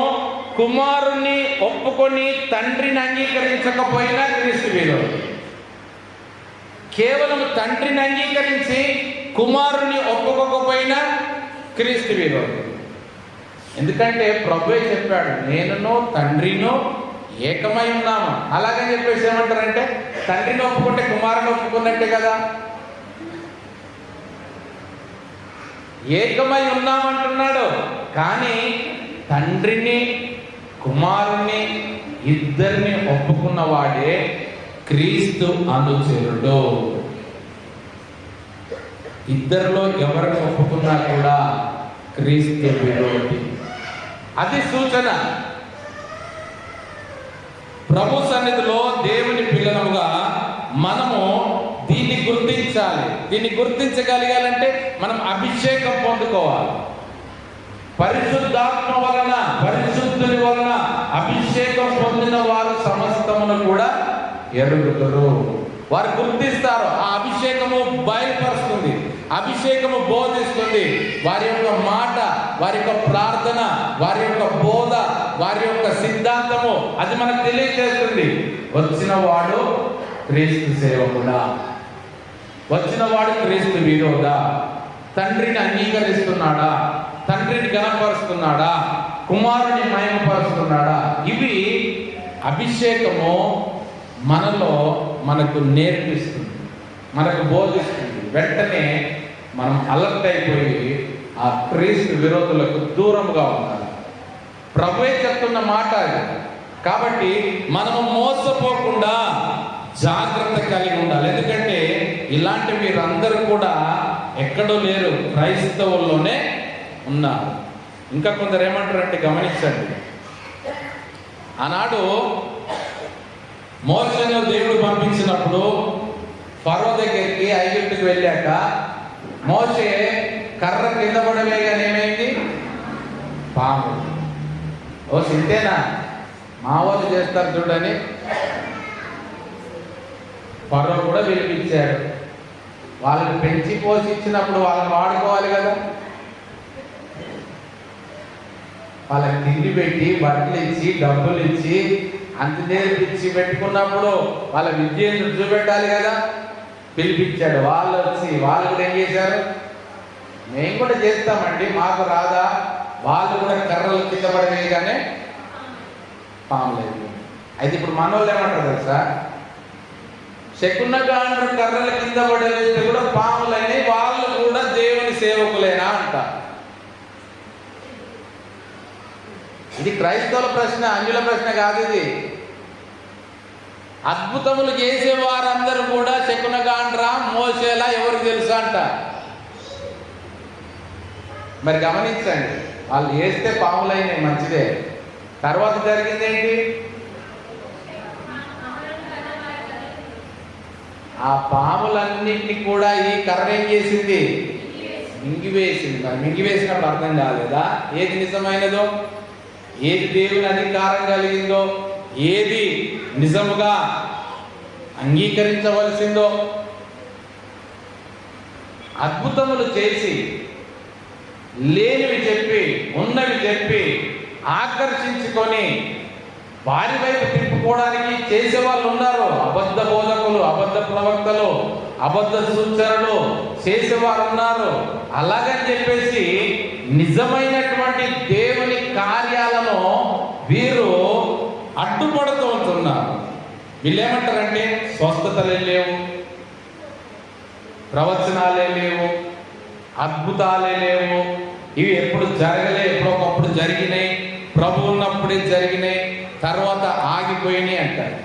[SPEAKER 1] కుమారుణ్ణి ఒప్పుకొని తండ్రిని అంగీకరించకపోయినా క్రీస్తు విరోధి. కేవలం తండ్రిని అంగీకరించి కుమారుని ఒప్పుకోకపోయినా క్రీస్తు విరోధి. ఎందుకంటే ప్రభువే చెప్పాడు, నేనును తండ్రిను ఏకమై ఉన్నాము. అలాగని చెప్పేసి ఏమంటారంటే తండ్రిని ఒప్పుకుంటే కుమారుని ఒప్పుకున్నట్టే కదా. ఏకమై ఉన్నామంటున్నాడు, కానీ తండ్రిని కుమారుని ఇద్దరిని ఒప్పుకున్నవాడే క్రీస్తు అనుచరుడు. ఇద్దరిలో ఎవరిని ఒప్పుకున్నా కూడా క్రీస్తు విరోధి. అది సూచన. ప్రభు సన్నిధిలో దేవుని పిల్లలుగా మనము దీన్ని గుర్తించాలి. దీన్ని గుర్తించగలగాలంటే మనం అభిషేకం పొందుకోవాలి. పరిశుద్ధాత్మ వలన, పరిశుద్ధుని వలన అభిషేకం పొందిన వారు సమస్తమును కూడా ఎరుగుతారు. వారు గుర్తిస్తారు. ఆ అభిషేకము బయలుపరుస్తుంది, అభిషేకము బోధిస్తుంది. వారి యొక్క మాట, వారి యొక్క ప్రార్థన, వారి యొక్క బోధ, వారి యొక్క సిద్ధాంతము అది మనకు తెలియజేస్తుంది. వచ్చిన వాడు క్రీస్తు సేవకుడా, వచ్చిన వాడు క్రీస్తు విరోధా, తండ్రిని అంగీకరిస్తున్నాడా, తండ్రిని గణపరుస్తున్నాడా, కుమారుని మహిమపరుస్తున్నాడా. ఇవి అభిషేకము మనకు నేర్పిస్తుంది, మనకు బోధిస్తుంది. వెంటనే మనం అలర్ట్ అయిపోయి ఆ క్రీస్తు విరోధులకు దూరంగా ఉండాలి. ప్రభువే చెప్తున్న మాట అది. కాబట్టి మనము మోసపోకుండా జాగ్రత్త కలిగి ఉండాలి. ఎందుకంటే ఇలాంటి మీరందరూ కూడా ఎక్కడో లేరు, క్రైస్తవుల్లోనే ఉన్నారు. ఇంకా కొందరు ఏమంటారంటే గమనించండి. ఆనాడు మోషేను దేవుడు పంపించినప్పుడు ఫరో దగ్గరికి ఐగుప్తుకి వెళ్ళాక మోషే కర్ర కింద పడవేగానే ఏమైంది? పాము. ఓ సింతేనా, మా వాళ్ళు చేస్తారు చూడని ఫరో కూడా పిలిపించాడు. వాళ్ళని పెంచి పోషించినప్పుడు వాళ్ళని వాడుకోవాలి కదా. వాళ్ళకి తిండి పెట్టి, బట్టలు ఇచ్చి, డబ్బులు ఇచ్చి, అంత నేర్పించి పెట్టుకున్నప్పుడు వాళ్ళ విద్యను చూపెట్టాలి కదా. పిలిపించాడు. వాళ్ళు వచ్చి వాళ్ళు కూడా ఏం చేశారు? మేము కూడా చేస్తామండి, మాకు రాదా? వాళ్ళు కూడా కర్రలు కింద పడవేయగానే పాములేదు. అయితే ఇప్పుడు మనోళ్ళు ఏమంటారు తెలుసా? శకునగాండ్రు కర్రల కింద పడవేస్తే కూడా పాములని, వాళ్ళు కూడా దేవుని సేవకులేనా అంట. ఇది క్రైస్తవుల ప్రశ్న, అన్యుల ప్రశ్న కాదు. ఇది అద్భుతములు చేసే వారందరూ కూడా శకునగాండ్రా, మోసేలా ఎవరికి తెలుసా అంట. మరి గమనించండి, వాళ్ళు వేస్తే పాములైనాయి, మంచిదే. తర్వాత జరిగింది ఏంటి? ఆ పాములన్నింటినీ కూడా ఈ కర్ర ఏం చేసింది? మింగివేసింది. మరి మింగివేసినప్పుడు అర్థం కాలేదా ఏది నిజమైనదో, ఏది దేవుని అధికారం కలిగిందో, ఏది నిజముగా అంగీకరించవలసిందో? అద్భుతములు చేసి, లేనివి చెప్పి, ఉన్నవి చెప్పి, ఆకర్షించుకొని వారి వైపు తిప్పుకోవడానికి చేసే వాళ్ళు ఉన్నారు. అబద్ధ బోధకులు, అబద్ధ ప్రవక్తలు, అబద్ధ సూచనలు చేసేవారు ఉన్నారు. అలాగని చెప్పేసి నిజమైనటువంటి దేవుని కార్యాలను వీరు అడ్డుపడుతూ ఉంటున్నారు. వీళ్ళు ఏమంటారంటే స్వస్థతలే లేవు, ప్రవచనాలే లేవు, అద్భుతాలే లేవు, ఇవి ఎప్పుడు జరగలే, ఎప్పుడో ఒకప్పుడు జరిగినాయి, ప్రభు ఉన్నప్పుడే జరిగినాయి, తర్వాత ఆగిపోయినాయి అంటారు.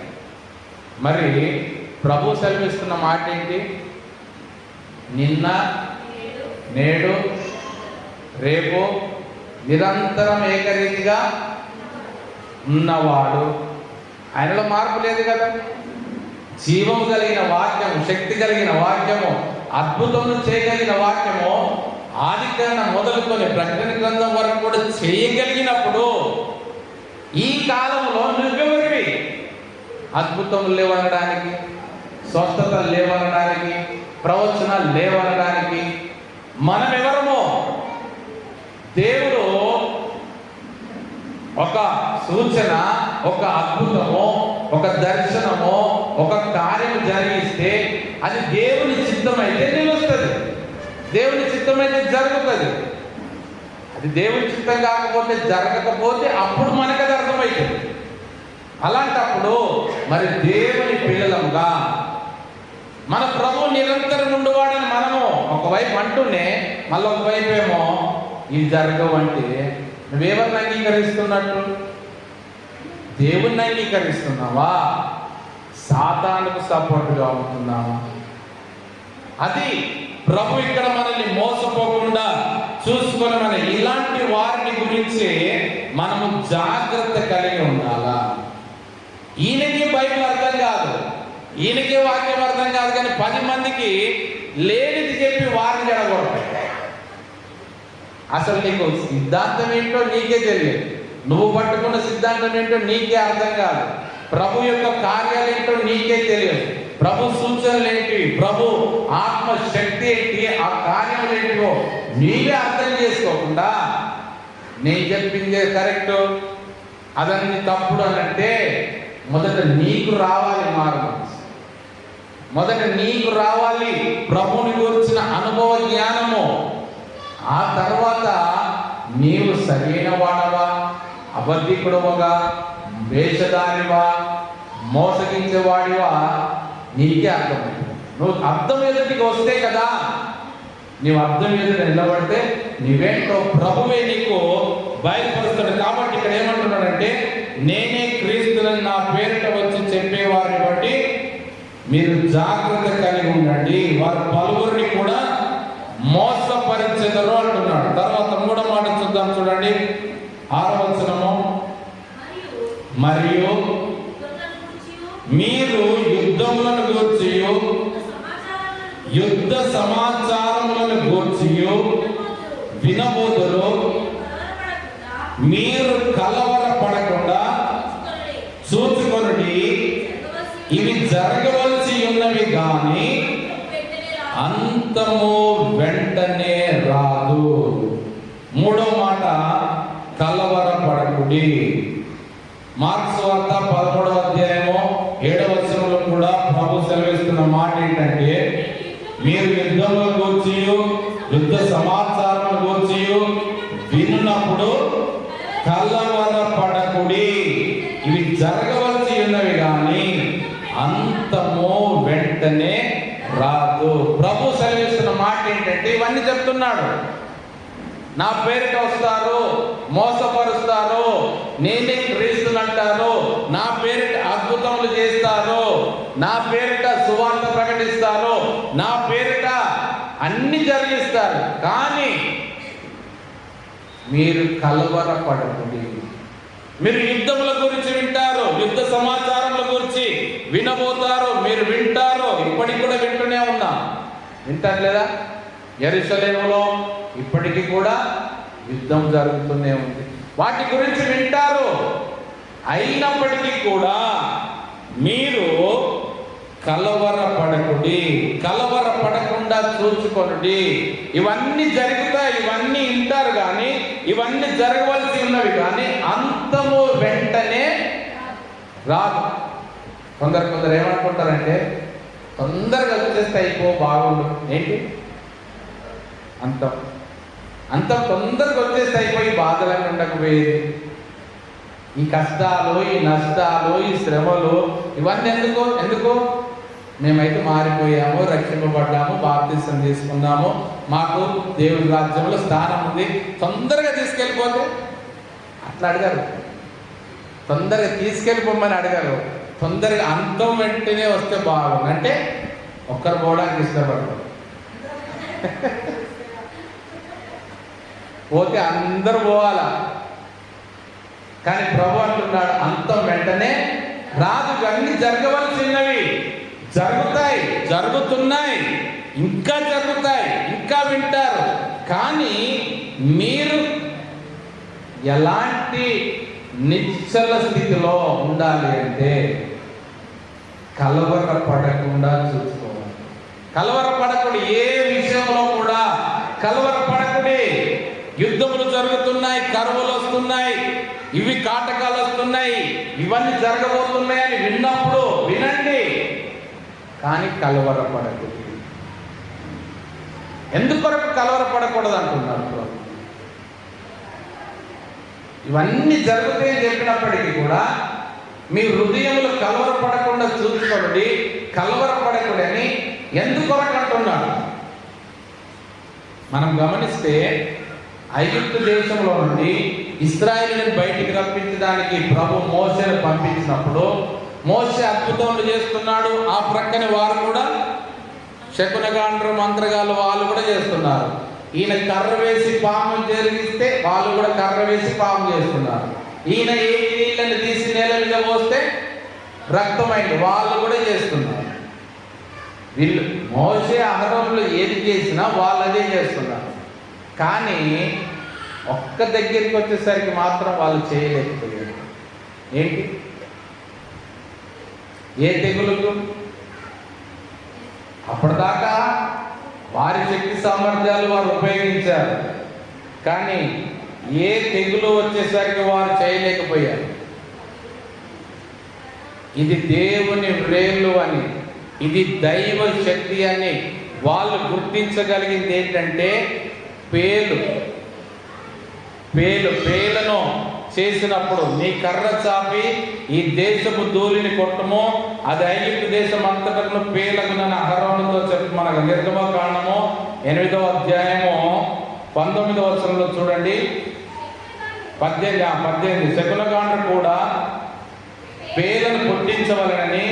[SPEAKER 1] మరి ప్రభు సెలవిస్తున్న మాట ఏంటి? నిన్న, నేడు, రేపు నిరంతరం ఏకరీతిగా ఉన్నవాడు. ఆయనలో మార్పు లేదు కదా. జీవము కలిగిన వాక్యము, శక్తి కలిగిన వాక్యము, అద్భుతములు చేయగలిగిన వాక్యము ఆదికాండం మొదలుకొని ప్రకటన గ్రంథం వరకు కూడా చేయగలిగినప్పుడు ఈ కాలంలో నువ్వెవరివి? అద్భుతములు లేవనడానికి, స్వస్థతలు లేవనడానికి, ప్రవచనాలు లేవనడానికి మనం ఎవరమో? దేవుడు ఒక సూచన, ఒక అద్భుతమో, ఒక దర్శనమో, ఒక కార్యం జరిగిస్తే అది దేవుని చిత్తమైతే నిలుస్తుంది, దేవుని చిత్తమైతే జరుగుతుంది. అది దేవుని చిత్తం కాకపోతే, జరగకపోతే అప్పుడు మనకు అది అర్థమవుతుంది. అలాంటప్పుడు మరి దేవుని పిల్లలంగా మన ప్రభు నిరంతరం ఉండవాడని మనము ఒకవైపు అంటూనే మళ్ళీ ఒకవైపు ఏమో ఇది జరగవు అంటే నువ్వెవరిని అంగీకరిస్తున్నట్టు? దేవుణ్ణి అంగీకరిస్తున్నావా? సాతానుకు సపోర్టుగా ఉంటున్నావా? అది ప్రభు ఇక్కడ మనల్ని మోసపోకుండా చూసుకొని మన ఇలాంటి వారిని గురించి మనము జాగ్రత్త కలిగి ఉండాలా. ఈయనకి బైబిల్ అర్థం కాదు, ఈయనకే వాక్యం అర్థం కాదు, కానీ 10 మందికి లేనిది చెప్పి వారిని జడగొడతాయి. అసలు నీకు సిద్ధాంతం ఏంటో నీకే తెలియదు, నువ్వు పట్టుకున్న సిద్ధాంతం ఏంటో నీకే అర్థం కాదు, ప్రభు యొక్క కార్యాలు ఏంటో నీకే తెలియదు, ప్రభు సూచనలు ఏంటివి, ప్రభు ఆత్మశక్తి ఏంటి, ఆ కార్యాలు ఏంటివో నీవే అర్థం చేసుకోకుండా నేను చెప్పిందే కరెక్ట్ అదన్నీ తప్పుడు అని అంటే మొదట నీకు రావాలి మార్గం, మొదట నీకు రావాలి ప్రభుని గురించిన అనుభవ జ్ఞానము. ఆ తర్వాత నీవు సరైన వాడవా, అబద్ధికుడవగా, వేషధారివా, మోసగించేవాడివా నీకే అర్థమైంది. నువ్వు అర్థం ఎదుటికి వస్తే కదా, నీవు అర్థం ఎదుట నిలబడితే నీవేంటో ప్రభువే నీకు బయలుపరుస్తాడు. కాబట్టి ఇక్కడ ఏమంటున్నాడంటే, నేనే క్రీస్తులను నా పేరిట వచ్చి చెప్పేవారిని బట్టి మీరు జాగ్రత్త కలిగి ఉండండి, వారు పలువురిని కూడా మోసపరిచెదరు అంటున్నాడు. తర్వాత మూడో మాట చూద్దాం, చూడండి 6వ వచనము. మరియు మీరు యుద్ధములను గూర్చి యుద్ధ సమాచారములను గూర్చి వినబోదురు, మీరు కలవరపడకుండా చూచుకొనుడి, ఇవి జరగవలసి ఉన్నవి గాని అంతము వెంటనే రాదు. మూడో మాట కలవరపడకుడి. మార్క్స్ వార్త 13వ అధ్యాయము 7వ వచనంలో కూడా ప్రభు సెలవిస్తున్న మాట ఏంటంటే, మీరు యుద్ధముల గూర్చి యుద్ధ సమాచారం గూర్చి విన్నప్పుడు కలవరపడకుడి, ఇవి జరగవలసి ఉన్నవి కానీ అంతము వెంటనే రాదు. ప్రభు సెలవిస్తున్న మాట ఏంటంటే, ఇవన్నీ చెప్తున్నాడు. నా పేరిట వస్తారు, మోసపరుస్తారు, నేనే క్రీస్తుని అంటారు, నా పేరిట అద్భుతములు చేస్తారు, నా పేరిట సువార్త ప్రకటిస్తారు, నా పేరిట అన్ని జరిగిస్తారు, కానీ మీరు కలవరపడకండి. మీరు యుద్ధముల గురించి వింటారు, యుద్ధ సమాచారముల గురించి వినబోతారు, మీరు వింటారు. ఇప్పటికి కూడా వింటూనే ఉన్నాం, వింటారు లేదా? యెరూషలేములో ఇప్పటికీ కూడా యుద్ధం జరుగుతూనే ఉంది, వాటి గురించి వింటారు. అయినప్పటికీ కూడా మీరు కలవరపడకుడి, కలవరపడకుండా చూసుకొనుడి. ఇవన్నీ జరుగుతాయి, ఇవన్నీ వింటారు కానీ, ఇవన్నీ జరగవలసి ఉన్నవి కానీ అంతము వెంటనే రాదు. కొందరు ఏమనుకుంటారంటే, తొందరగా వచ్చేస్తే అయిపో బాగుండు. ఏంటి అంత తొందరగా వచ్చేస్తే అయిపోయి బాధలను ఉండకపోయేది. ఈ కష్టాలు, ఈ నష్టాలు, ఈ శ్రమలు ఇవన్నీ ఎందుకు? మేమైతే మారిపోయాము, రక్షింపబడ్డాము, బాప్తిసం తీసుకున్నాము, మాకు దేవుని రాజ్యంలో స్థానం ఉంది, తొందరగా తీసుకెళ్ళిపోతే అట్లా అడిగారు. తొందరగా తీసుకెళ్ళిపోమని అడిగారు. తొందరగా అంతం వెంటనే వస్తే బాగుంది అంటే ఒక్కరు పోవడానికి ఇష్టపడరు, పోతే అందరూ పోవాలా. కానీ ప్రభు అంటున్నాడు, అంతం వెంటనే రాదు. ఇవన్నీ జరగవలసినవి జరుగుతాయి, జరుగుతున్నాయి, ఇంకా జరుగుతాయి, ఇంకా వింటారు. కానీ మీరు ఎలాంటి నిశ్చల స్థితిలో ఉండాలి అంటే కలవరపడకుండా చూసుకోవాలి. కలవరపడకుడి, ఏ విషయంలో కూడా కలవరపడకుడి. యుద్ధములు జరుగుతున్నాయి, కరువులు వస్తున్నాయి, ఇవి కాటకాలు వస్తున్నాయి, ఇవన్నీ జరగబోతున్నాయని విన్నప్పుడు వినండి, కానీ కలవరపడకూడదు. ఎందుకొరకు కలవరపడకూడదు అంటున్నారు ప్రభు. ఇవన్నీ జరుగుతాయని చెప్పినప్పటికీ కూడా మీ హృదయంలో కలవరపడకుండా చూసుకోండి, కలవరపడకూడదు అని ఎందుకొరకు అంటున్నాడు. మనం గమనిస్తే ఐగుప్తు దేశంలో నుండి ఇశ్రాయేలుని బయటికి రప్పించడానికి ప్రభు మోషేను పంపించినప్పుడు మోషే అద్భుతములు చేస్తున్నాడు, ఆ ప్రక్కనే వారు కూడా శకునగాండ్రు మంత్రగాళ్ళు వాళ్ళు కూడా చేస్తున్నారు. ఈయన కర్ర వేసి పాము జరిగిస్తే వాళ్ళు కూడా కర్ర వేసి పాము చేస్తున్నారు. ఈయన ఏ నీళ్ళని తీసి నేల మీద పోస్తే రక్తమైంది, వాళ్ళు కూడా చేస్తున్నారు. వీళ్ళు మోషే అహరోనులు ఏది చేసినా వాళ్ళు అదే చేస్తున్నారు. కానీ ఒక్క దగ్గరికి వచ్చేసరికి మాత్రం వాళ్ళు చేయలేకపోయారు. ఏంటి? ఏ తెగులు? అప్పటిదాకా వారి శక్తి సామర్థ్యాలు వారు ఉపయోగించారు, కానీ ఏ తెగులు వచ్చేసరికి వారు చేయలేకపోయారు. ఇది దేవుని వ్రేళ్ళు అని, ఇది దైవ శక్తి అని వాళ్ళు గుర్తించగలిగింది ఏంటంటే పేలను చేసినప్పుడు నీ కర్ర చాపి ఈ దేశపు ధూళిని కొట్టము, అది ఐగుప్తు దేశం అంతటను పేలగునని అహరోనుతో చెప్పి మనకు నిర్గమకాండము 8వ అధ్యాయము 19వ వచనంలో చూడండి. 18 శకునగాండ్రు కూడా పేలను పుట్టించవలనని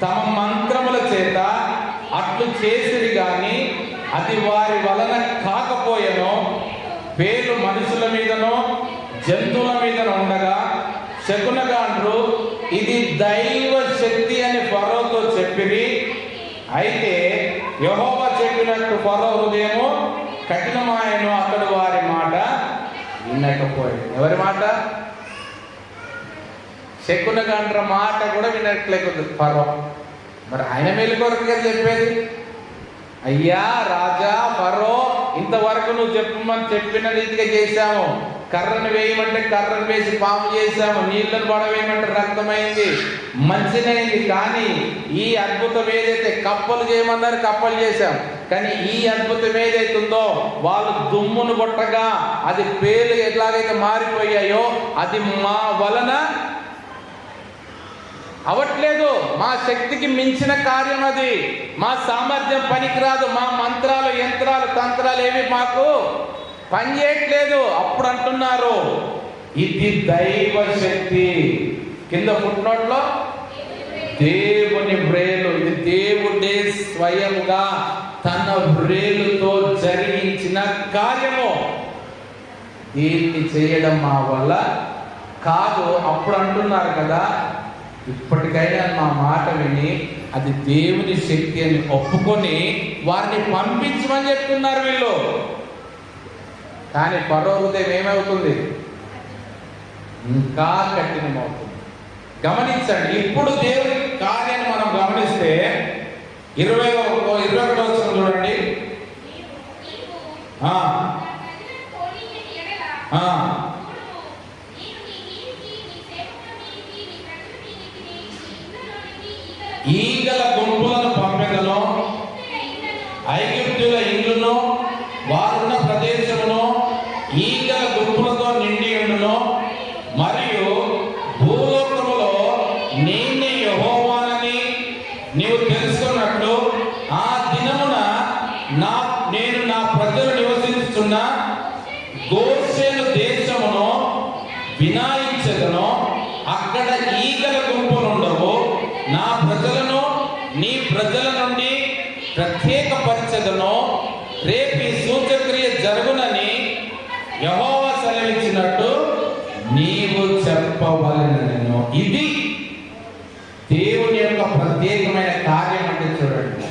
[SPEAKER 1] తమ మంత్రముల చేత అట్లు చేసిరి గాని అది వారి వలన కాకపోయెను. పేలు మనుషుల మీదనో జంతువుల మీదనో ఉండగా శకునగాండ్రు ఇది దైవ శక్తి అని ఫరోతో చెప్పిరి. అయితే యెహోవా చెప్పినట్టు ఫరో హృదయము కఠినమాయను, అతడు వారి మాట వినకపోయాడు. ఎవరి మాట? శకునగాండ్ర మాట కూడా వినట్లేకపోతే ఫరో. మరి ఆయన మేలు కొరకు కదా చెప్పేది. అయ్యా రాజా ఫరో, ఇంతవరకు నువ్వు చెప్పిన రీతిగా చేశాము. కర్రను వేయమంటే కర్రను వేసి పాము చేశాము, నీళ్లను పడవేయమంటే రక్తమైంది, మంచినైంది. కానీ ఈ అద్భుతం ఏదైతే కప్పలు చేయమన్నారు కప్పలు చేశాం, కానీ ఈ అద్భుతం ఏదైతుందో వాళ్ళు దుమ్మును కొట్టగా అది పేర్లు ఎట్లాగైతే మారిపోయాయో అది మా వలన అవట్లేదు. మా శక్తికి మించిన కార్యం అది. మా సామర్థ్యం పనికిరాదు. మా మంత్రాలు యంత్రాలు తంత్రాలు ఏవి మాకు పనిచేయట్లేదు. అప్పుడు అంటున్నారు ఇది దైవ శక్తి. కింద ఫుట్నోట్లో దేవుని వ్రేలు, ఇది దేవుడే స్వయంగా తన వ్రేలుతో జరిగించిన కార్యము. దీన్ని చేయడం మా వల్ల కాదు. అప్పుడు అంటున్నారు కదా, ఇప్పటికైనా మా మాట విని అది దేవుని శక్తి అని ఒప్పుకొని వారిని పంపించమని చెప్తున్నారు వీళ్ళు. కానీ ఫరో హృదయం ఏమవుతుంది? ఇంకా కఠినమవుతుంది. గమనించండి, ఇప్పుడు దేవుని కార్యాన్ని మనం గమనిస్తే 21వ వచనం చూడండి. ఈగల గుంపులను పంపెదను, ఐగుప్తుల ఇల్లును వారున్న ప్రదేశమును ఈగల గుంపులతో నిండి ఉండును. మరియు భూలోకములో నేనే యెహోవానని నీవు తెలుసుకున్నట్లు ఆ దినమున నేను నా ప్రజలు నివసిస్తున్న గోషేను దేశమును వినాయించెదను. అక్కడ ఈగల గుంపులు ఉండవు. నా ప్రజలను నీ ప్రజల నుండి ప్రత్యేకపరచెదను. రేపు ఈ సూచక్రియ జరుగునని యెహోవా సెలవిచ్చినట్టు నీవు చెప్పవలెనను. ఇది దేవుని యొక్క ప్రత్యేకమైన కార్యం అంటే చూడండి.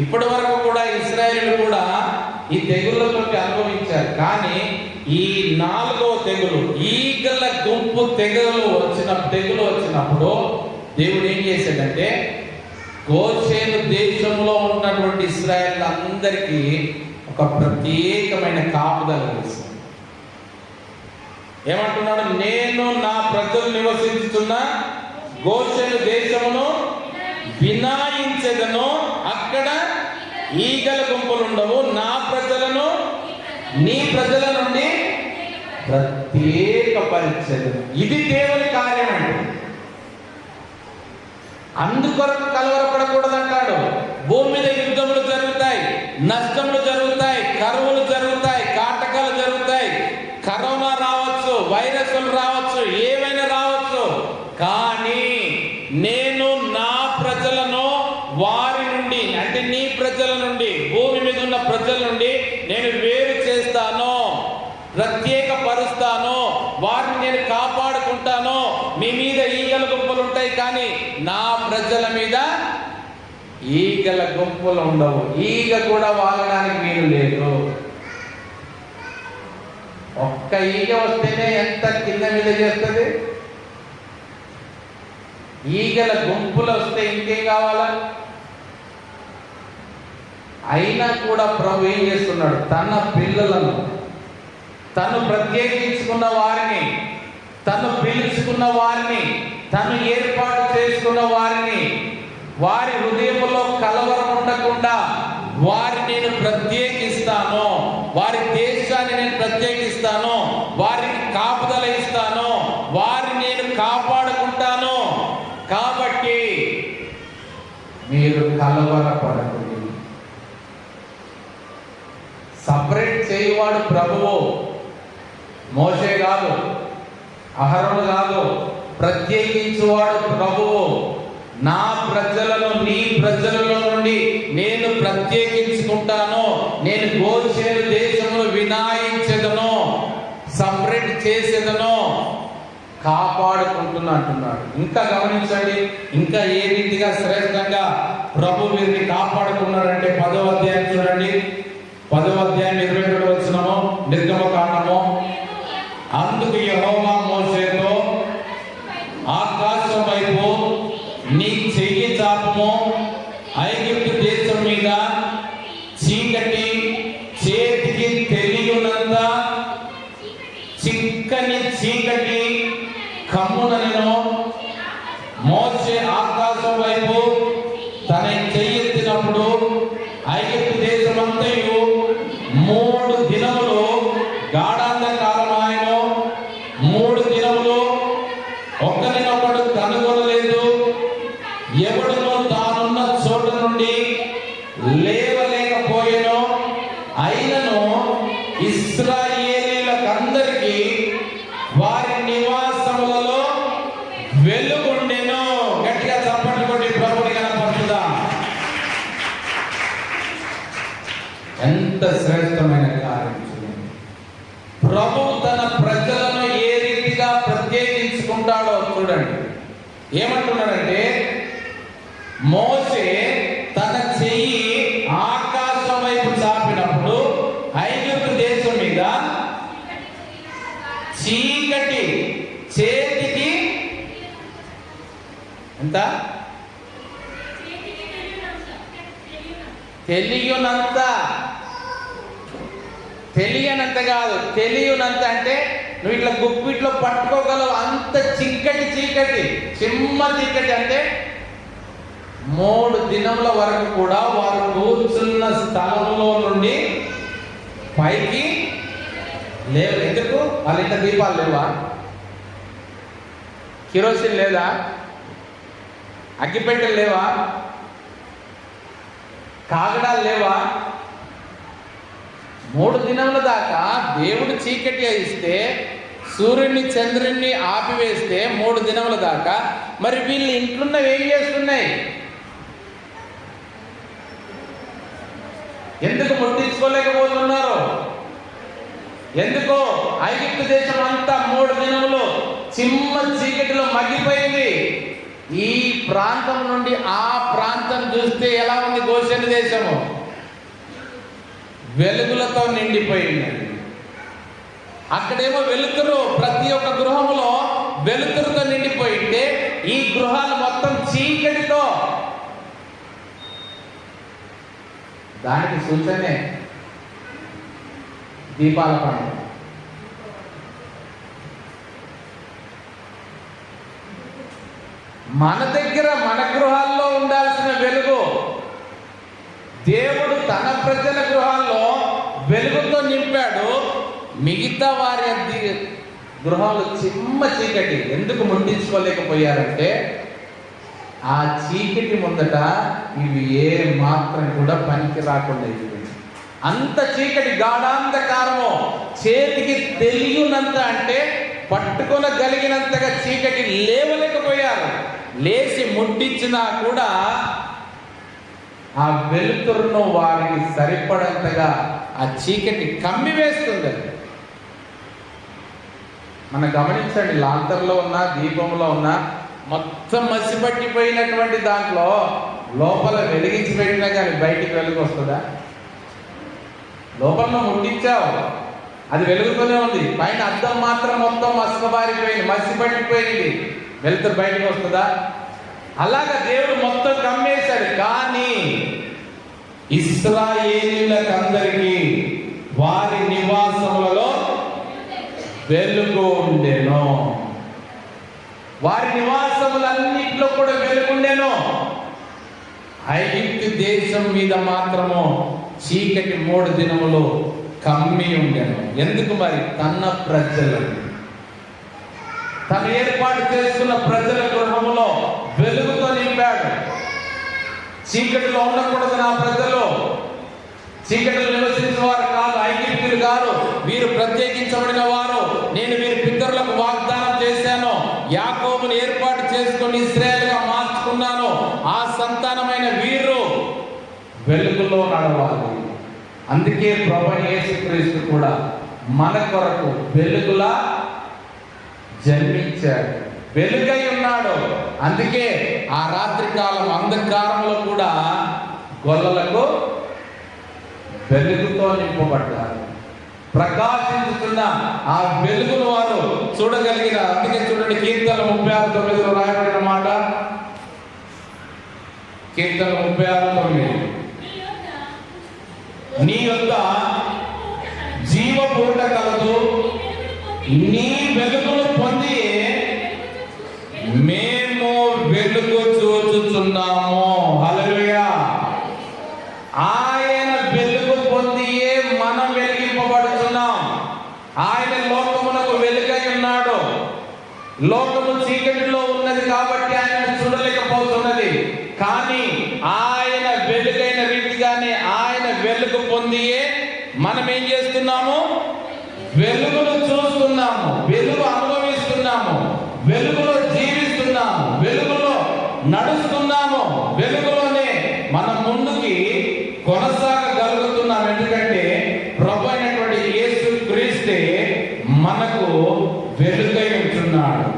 [SPEAKER 1] ఇప్పటి వరకు కూడా ఇశ్రాయేలు కూడా ఈ తెగుళ్ళతో అనుభవించారు. కానీ ఈ 4వ తెగులు, ఈగల గుంపు తెగులు వచ్చినప్పుడు దేవుడు ఏం చేశాడంటే గోషేను దేశంలో ఉన్నటువంటి ఇశ్రాయేల్ అందరికీ ఒక ప్రత్యేకమైన కాపుదల వేశాడు. ఏమంటున్నాడు? నేను నా ప్రజలు నివసించుతున్న గోషేను దేశమును వినాయించెదను. అక్కడ ఈగల గుంపులు ఉండవు. నా ప్రజలను నీ ప్రజల నుండి ప్రత్యేకపరిచెదను. ఇది దేవుని కార్యం అంటే. అందుకొరకు కలవరపడకూడదంటాడు. భూమి మీద యుద్ధములు జరుగుతాయి, నష్టములు జరుగుతాయి, కరువులు జరుగుతాయి, కాటకాలు జరుగుతాయి, కరోనా రావచ్చు, వైరస్లు రావచ్చు, ఏమైనా రావచ్చు. కానీ నేను నా ప్రజలను వారి నుండి, అంటే నీ ప్రజల నుండి, భూమి మీద ఉన్న ప్రజల నుండి నేను వేరు చేస్తాను, ప్రత్యేకపరుస్తాను, వారిని నేను కాపాడుకుంటాను. మీ మీద ఈగల గుంపులు ఉంటాయి, కానీ నా ప్రజల మీద ఈగల గుంపులు ఉండవు. ఈగ కూడా వాలడానికి వీలు లేదు. ఒక్క ఈగ వస్తేనే ఎంత కింద మీద చేస్తుంది. ఈగల గుంపులు వస్తే ఇంకేం కావాలా? అయినా కూడా ప్రభు ఏం చేస్తున్నాడు? తన పిల్లలను, తను ప్రత్యేకించుకున్న వారిని, తను పిలుచుకున్న వారిని, తను ఏర్పాటు చేసుకున్న వారిని, వారి హృదయంలో కలవరం ఉండకుండా వారిని నేను ప్రత్యేకిస్తాను, వారి దేశాన్ని నేను ప్రత్యేకిస్తాను, వారికి కాపుదల ఇస్తాను, వారిని నేను కాపాడుకుంటాను. కాబట్టి మీరు కలవరపడకండి. సపరేట్ చేయవాడు ప్రభువు, మోషే కాదు, అహరోను కాదు. ప్రత్యేకించువాడు ప్రభువు. నా ప్రజలను నీ ప్రజలలో నుండి నేను ప్రత్యేకించుకుంటాను, నేను గోషేను దేశంలో వినాయించెదను, సపరేట్ చేసేదను, కాపాడుకుంటున్నా అంటున్నాడు. ఇంకా గమనించండి, ఇంకా ఏ రీతిగా శ్రేష్టంగా ప్రభు వీరిని కాపాడుకున్నాడంటే 10వ అధ్యాయం చూడండి. 10వ అధ్యాయం 22వ వచనము, నిర్గమకాండము. అందుకు యెహోవా మోషేతో, ఆకాశం వైపు నీ చెయ్యి చాపము, ఐగుప్తు దేశం మీద చీకటి చేతికి తెలియనంత చిక్కని చీకటి కమ్మునను. మోషే ఆకాశం వైపు తన చెయ్యెత్తినప్పుడు ఐగుప్తు దేశమంతయు 3 దినములు గాఢాంధకారమాయెను. 3 దినములు ఒకరినొకడు కనుగొనలేదు. ఎవడునో తానున్న చోట నుండి లేవలేకపోయెను. అయినను ఇశ్రాయేలీయులకందరికీ వారి నివాసములలో వెలుగుండెను. గట్టిగా చప్పట్లు కొట్టి ప్రభువుని కనపరుచుదాం. ఎంత శ్రేష్టమైన కార్యం చూడండి. ప్రభు తన ప్రజలను ఏ రీతిగా ప్రత్యేకించుకుంటాడో చూడండి. ఏమంటున్నాడంటే, మోషే తన చెయ్యి ఆకాశం వైపు చాపినప్పుడు ఐగుప్తు దేశం మీద చీకటి చేతికి ఎంత తెలియనంత, తెలియనంత కాదు, తెలియనంత అంటే నువ్వు ఇట్లా గుప్పిట్లో పట్టుకోగలవు అంత చీకటి, చిమ్మ చీకటి. అంటే 3 దినముల వరకు కూడా వారు కూర్చున్న స్థలంలో నుండి పైకి లేవు. ఎందుకు? వాళ్ళ ఇంట దీపాలు లేవా? కిరోసిన్ లేదా? అగ్గిపెట్టెలు లేవా? కాగడాలు లేవా? 3 దినముల దాకా దేవుడు చీకటి ఇస్తే, సూర్యుడిని చంద్రుడిని ఆపివేస్తే 3 దినముల దాకా మరి వీళ్ళు ఇంట్లోన్నవి ఏం చేస్తున్నాయి? ఎందుకు ముట్టించుకోలేకపోతున్నారు? ఎందుకో? ఐగుప్తు దేశం అంతా 3 దినములు చిమ్మ చీకటిలో మగ్గిపోయింది. ఈ ప్రాంతం నుండి ఆ ప్రాంతం చూస్తే ఎలా ఉంది? గోషెను దేశము వెలుగులతో నిండిపోయింది. అక్కడేమో వెలుతురు, ప్రతి ఒక్క గృహంలో వెలుతురుతో నిండిపోయింటే ఈ గృహాలు మొత్తం చీకటితో. దానికి సూచనే దీపాల పండుగ. మన దగ్గర, మన గృహాల్లో ఉండాల్సిన వెలుగు దేవుడు తన ప్రజల గృహాల్లో వెలుగుతో నింపాడు. మిగతా వారి గృహాలు చిమ్మ చీకటి. ఎందుకు ముట్టించుకోలేకపోయారంటే ఆ చీకటి ముందట ఇవి ఏ మాత్రం కూడా పనికి రాకుండా అయిపోయింది. అంత చీకటి, గాఢాంధకారము, చేతికి తెలియనంత అంటే పట్టుకొనగలిగినంతగా చీకటి. లేవలేకపోయారు. లేచి ముట్టించినా కూడా ఆ వెలుతురును వారికి సరిపడంతగా ఆ చీకటి కమ్మివేస్తుంది. మనం గమనించండి, లాంతర్లో ఉన్న, దీపంలో ఉన్న మొత్తం మసిపట్టిపోయినటువంటి దాంట్లో లోపల వెలిగించి పెట్టినా కానీ బయటికి వెలుగు వస్తుందా? లోపల ముట్టించావు, అది వెలుగుతూనే ఉంది. పైన అద్దం మాత్రం మొత్తం మసకబారిపోయింది, మసి పట్టిపోయింది, వెలుతురు బయటకు వస్తుందా? అలాగా దేవుడు మొత్తం కమ్మేశాడు. కానీ ఇశ్రాయేలీయులకందరికీ వారి నివాసములలో వెలుగు ఉండెను. వారి నివాసములన్నింటిలో కూడా వెలుగుండెను. ఐగుప్తు దేశం మీద మాత్రము చీకటి 3 దినములు కమ్మి ఉండెను. ఎందుకు మరి? తన ప్రజలు, తను ఏర్పాటు చేసుకున్న ప్రజల గృహములో వెలుగుతో నింపాడు. చీకటిలో ఉండకూడదు నా ప్రజలు, చీకటిలో నివసించిన వారు కాదు, ఐగుప్తులు కాదు, వీరు ప్రత్యేకించబడిన వారు. నేను వీరి పితరులకు వాగ్దానం చేశాను, యాకోబును ఏర్పాటు చేసుకుని ఇశ్రాయేలుగా మార్చుకున్నాను. ఆ సంతానమైన వీరు వెలుగులో నడవాలి. అందుకే ప్రభువైన యేసుక్రీస్తు కూడా మన కొరకు వెలుగులా జన్మించాడు, వెలుగై ఉన్నాడు. అందుకే ఆ రాత్రి కాలం అంధకారంలో కూడా గొల్లలకు వెలుగుతో నింపబడ్డారు. ప్రకాశించుతున్న ఆ వెలుగును వారు చూడగలిగిన. అందుకే చూడండి, కీర్తన 36:9 రాయబడిన మాట. కీర్తన 36:9, నీ యొద్ద జీవపూట కలదు, నీ వెలుగును పొంది మేము వెలుగు చూచుచున్నాము. హల్లెలూయా. ఆయన వెలుగు పొందియే మనం వెలిగింపబడుతున్నాం. ఆయన లోకమునకు వెలుగై ఉన్నాడు. లోకము చీకటిలో ఉన్నది కాబట్టి ఆయన చూడలేకపోతున్నది. కానీ ఆయన వెలుగైన రీతిగానే ఆయన వెలుగు పొందియే మనం ఏం చేస్తున్నాము? వెలుగును చూస్తున్నాము, వెలుగు అనుభవిస్తున్నాము, వెలుగులో జీవిస్తున్నాము, వెలుగులో నడుస్తున్నాము, వెలుగులోనే మనం ముందుకి కొనసాగగలుగుతున్నాం. ఎందుకంటే ప్రభు అయినటువంటి యేసు క్రీస్తే మనకు వెలుగై ఉంటున్నాడు.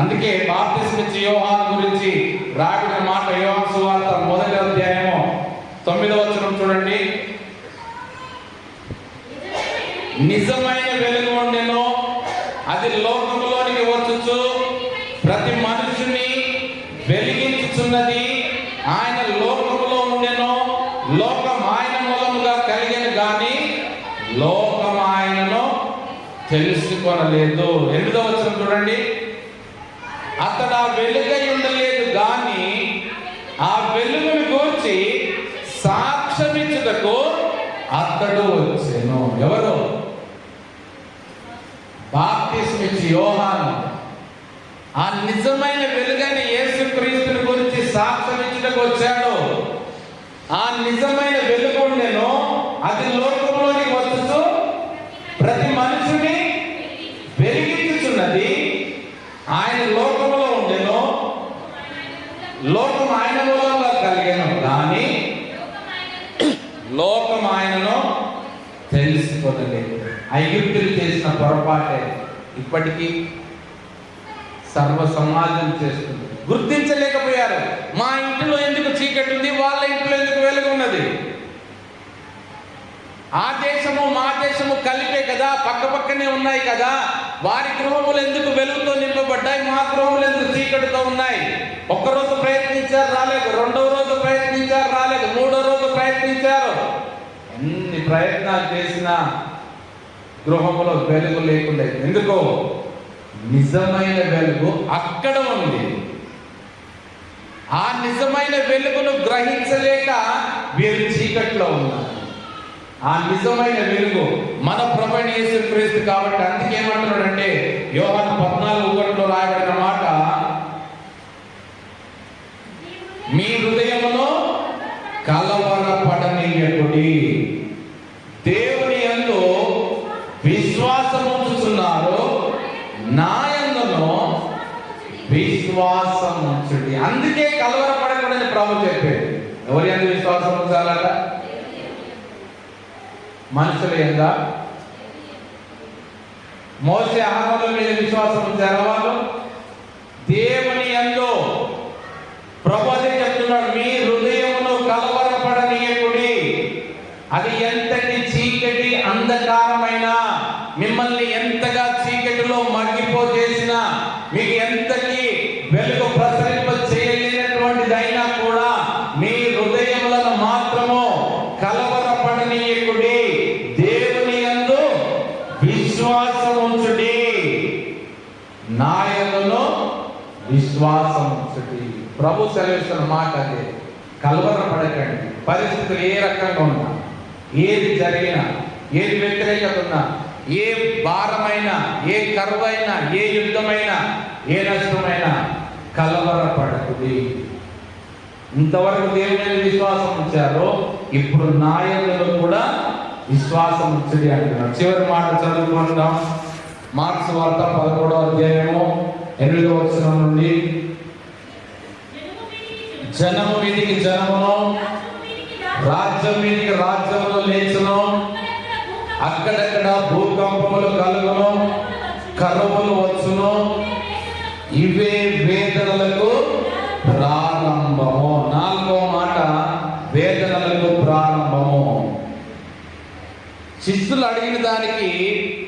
[SPEAKER 1] అందుకే బాప్తిస్మిచ్చి యోహాను గురించి రాబడిన మాట యోహాను సువార్త 1వ అధ్యాయము 9వ వచనం చూడండి. నిజమైన వెలుగు ఉండెను, అది లోకములోనికి వచ్చుచు ప్రతి మనుషుని వెలిగించుచున్నది. ఆయన లోకములో ఉండెను, లోకం ఆయన మూలముగా కలిగెను గాని లోకం ఆయనను తెలుసుకొనలేదు. 8వ వచనం చూడండి. అతడు ఆ వెలుగై ఉండలేదు గాని ఆ వెలుగును గూర్చి సాక్ష్యమిచ్చుటకు అతడు వచ్చెను. ఎవరు? బాప్తిస్మిచ్చి యోహాను. ఆ నిజమైన వెలుగైన యేసుక్రీస్తుని గురించి సాక్ష్యమిచ్చుటకు వచ్చాడు. ఆ నిజమైన వెలుగు ఉండెను, అది లోకంలోనికి వచ్చుచు ప్రతి మనుషుని వెలిగించుచున్నది. ఆయన లోకములో ఉండెను, లోకం ఆయన మూలంగా కలిగెను కానీ లోకం ఆయనను తెలుసుకోలేదు. ఐగుప్తులు చేసిన పొరపాటే ఇప్పటికీ సర్వ సమాజం చేస్తుంది. గుర్తించలేకపోయారు. మా ఇంటిలో ఎందుకు చీకటి ఉంది, వాళ్ళ ఇంట్లో ఎందుకు వెలుగు ఉన్నది? ఆ దేశము మా దేశము కలిపే కదా, పక్క పక్కనే ఉన్నాయి కదా. వారి గృహములు ఎందుకు వెలుగుతో నింపబడ్డాయి, మా గృహములు ఎందుకు చీకటితో ఉన్నాయి? ఒక్కరోజు ప్రయత్నించారు, రాలేదు. 2వ రోజు ప్రయత్నించారు, రాలేదు. 3వ రోజు ప్రయత్నించారు. ఎన్ని ప్రయత్నాలు చేసినా గృహములో వెలుగు లేకుండా. ఎందుకో? నిజమైన వెలుగు అక్కడ ఉంది. ఆ నిజమైన వెలుగును గ్రహించలేక వీరు చీకట్లో ఉన్నారు. ఆ నిజమైన వెలుగు మన ప్రభువైన యేసుక్రీస్తు కాబట్టి. అందుకేమంటున్నాడంటే యోహాను 14:1 రాయబడిన మాట, మీ హృదయమును కలవరపడనీయకుడి, దేవుని యందు విశ్వాసముంచుచున్నారు, నా యందును విశ్వాసముంచుడి. అందుకే కలవరపడకూడదని ప్రభు చెప్పాడు. ఎవరి యందు విశ్వాసం ఉంచాలట? మనుషుల యందా? మోసే ఆహారం మీద విశ్వాసం ఉంచారు వాళ్ళు. దేవుని యందు ప్రభు చెప్తున్నాడు, మీ అది ఎంతటి చీకటి అంధకారమైన, మిమ్మల్ని ఎంతగా చీకటిలో మగ్గిపోచేసినా, మీకు ఎంతటి వెలుగు ప్రసరింప చేయలేనటువంటిదైనా కూడా మీ హృదయములను మాత్రము కలవరపడనీయకుడి, దేవుని యందు విశ్వాసం ఉంచుడి, నా యందును విశ్వాసం ఉంచుడి. ప్రభు సెలవిస్తున్న మాట అదే. కలవరపడకండి. పరిస్థితులు ఏ రకంగా ఉన్నా, ఏది జరిగినా, ఏది వ్యతిరేకత ఉన్నా, ఏ భారమైనా, ఏ కరువైనా, ఏ యుద్ధమైనా, ఏ నష్టమైనా కలవరపడకుడి. ఇంతవరకు దేవుని మీద విశ్వాసం ఉంచారో ఇప్పుడు నా యందు కూడా విశ్వాసం ఉంచుడి అంటున్నాడు. చివరి మాట చదువుకుందాం. మార్క్స్ వార్త 11వ అధ్యాయము 8వ వచనం నుండి. జనము మీదికి జనమును, రాజ్యం మీదికి రాజ్యమును లేచును, అక్కడక్కడ భూకంపములు కలుగును, కరువులు వచ్చును, ఇవే వేదనలకు ప్రారంభము. 4వ మాట వేదనలకు ప్రారంభము. శిష్యులు అడిగిన దానికి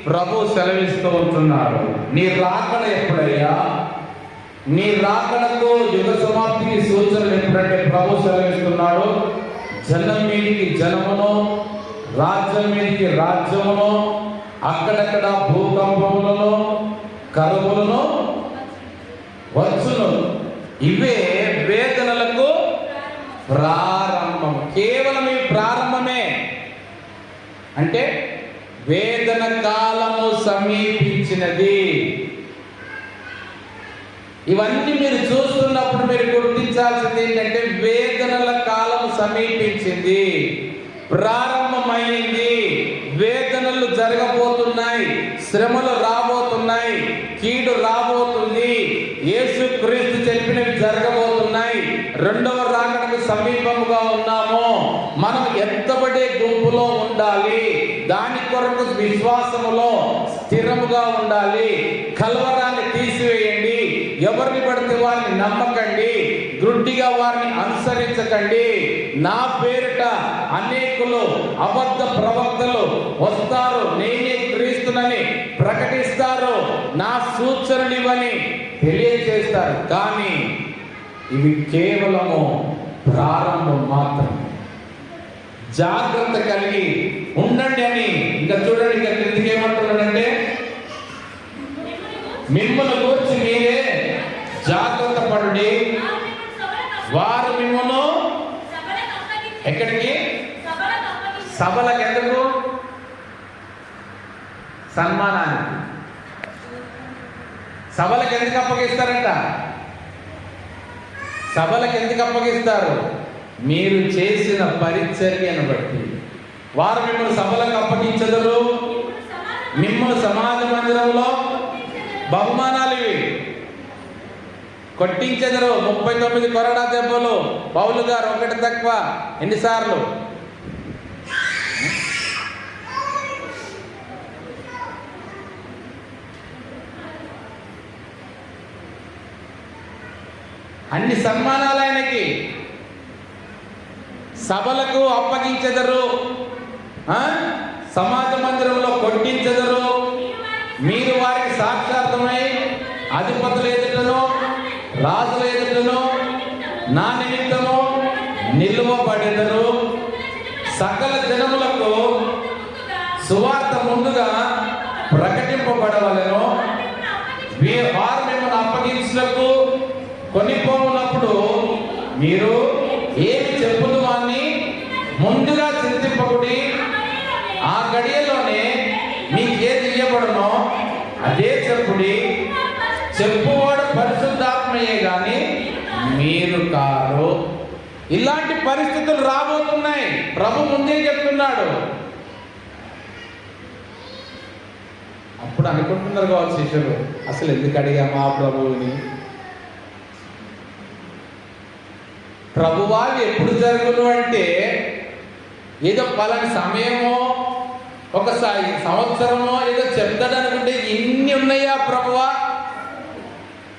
[SPEAKER 1] ప్రభు సెలవిస్తూ ఉంటున్నాడు. నీ రాకడ ఎప్పుడయ్యా? నీ రాకడకు యుగ సమాప్తికి సూచనలు ఎప్పుడంటే ప్రభు సెలవిస్తున్నాడు. జనం మీదికి జనమును, రాజ్యం మీదికి రాజ్యమును, అక్కడక్కడ భూకంపములను, కరువులను వచ్చును, ఇవే వేదనలకు ప్రారంభం. కేవలం ఈ ప్రారంభమే. అంటే వేదన కాలము సమీపించినది. ఇవన్నీ మీరు చూస్తున్నప్పుడు మీరు గుర్తించాల్సింది ఏంటంటే వేదనల కాలం సమీపించింది, ప్రారంభమైంది. వేదనలు జరగబోతున్నాయి, శ్రమలు రాబోతున్నాయి, కీడు రాబోతుంది, యేసుక్రీస్తు చెప్పినవి జరగబోతున్నాయి. రెండవ రాకడకు సమీపముగా ఉన్నాము. మనం ఎత్తబడే గుంపులో ఉండాలి. దాని కొరకు విశ్వాసములో స్థిరముగా ఉండాలి. కలవరాన్ని తీసివేయండి. ఎవరిని పడితే వారిని నమ్మకండి, గ్రుడ్డిగా వారిని అనుసరించకండి. నా పేరిట అనేకులు అబద్ధ ప్రవక్తలు వస్తారు, నేనే క్రీస్తునని ప్రకటిస్తారు, నా సూచనలు ఇవని తెలియజేస్తారు. కానీ ఇవి కేవలము ప్రారంభం మాత్రమే. జాగ్రత్త కలిగి ఉండండి అని. ఇంకా చూడండి, ఇంకా క్రిందికి ఏమంటున్నాడంటే, మిమ్మల్ని గురించి మీరే జాగ్రత్త పడుడి, వారు మిమ్మల్ని ఎక్కడికి? సభలకు. ఎందుకు? సన్మానానికి. సభలకు ఎందుకు అప్పగిస్తారంట? సభలకు ఎందుకు అప్పగిస్తారు? మీరు చేసిన పరిచర్యను బట్టి. వారు మిమ్మల్ని సభలకు అప్పగించదరు, మిమ్మల్ని సమాజ మందిరంలో బహుమానాలు ఇవి కొట్టించెదరు. 39 కొరడా దెబ్బలు. పౌలు గారు ఒకటి తక్కువ. ఎన్నిసార్లు? అన్ని సన్మానాలు ఆయనకి. సభలకు అప్పగించెదరు, సమాజ మందిరంలో కొట్టించెదరు. మీరు వారికి సాక్షార్థమై అధిపతుల ఎదుటను, రాజుల ఎదుటను నా నిమిత్తము నిలువబడెదరు. సకల జనములకు సువార్త ముందుగా ప్రకటింపబడవలెను. వారు మిమ్మల్ని అప్పగించుటకు కొనిపోవునప్పుడు మీరు ఏమి చెప్పుదు అని ముందుగా చింతింపకుడి. ఆ గడియలోనే మీకు ఏది ఇయ్యబడునో అదే చెప్పుడి. చెప్పువాడు పరిశుద్ధాత్మయే గాని మీరు కారు. ఇలాంటి పరిస్థితులు రాబోతున్నాయి. ప్రభు ముందే చెప్తున్నాడు. అప్పుడు అనుకుంటున్నారు కావచ్చు శిష్యులు, అసలు ఎందుకు అడిగామా ప్రభువుని? ప్రభువాలు ఎప్పుడు జరుగును అంటే ఏదో పలాని సమయమో ఒక సంవత్సరమో ఏదో చెప్తాడు అనుకుంటే ఇన్ని ఉన్నాయా ప్రభువా?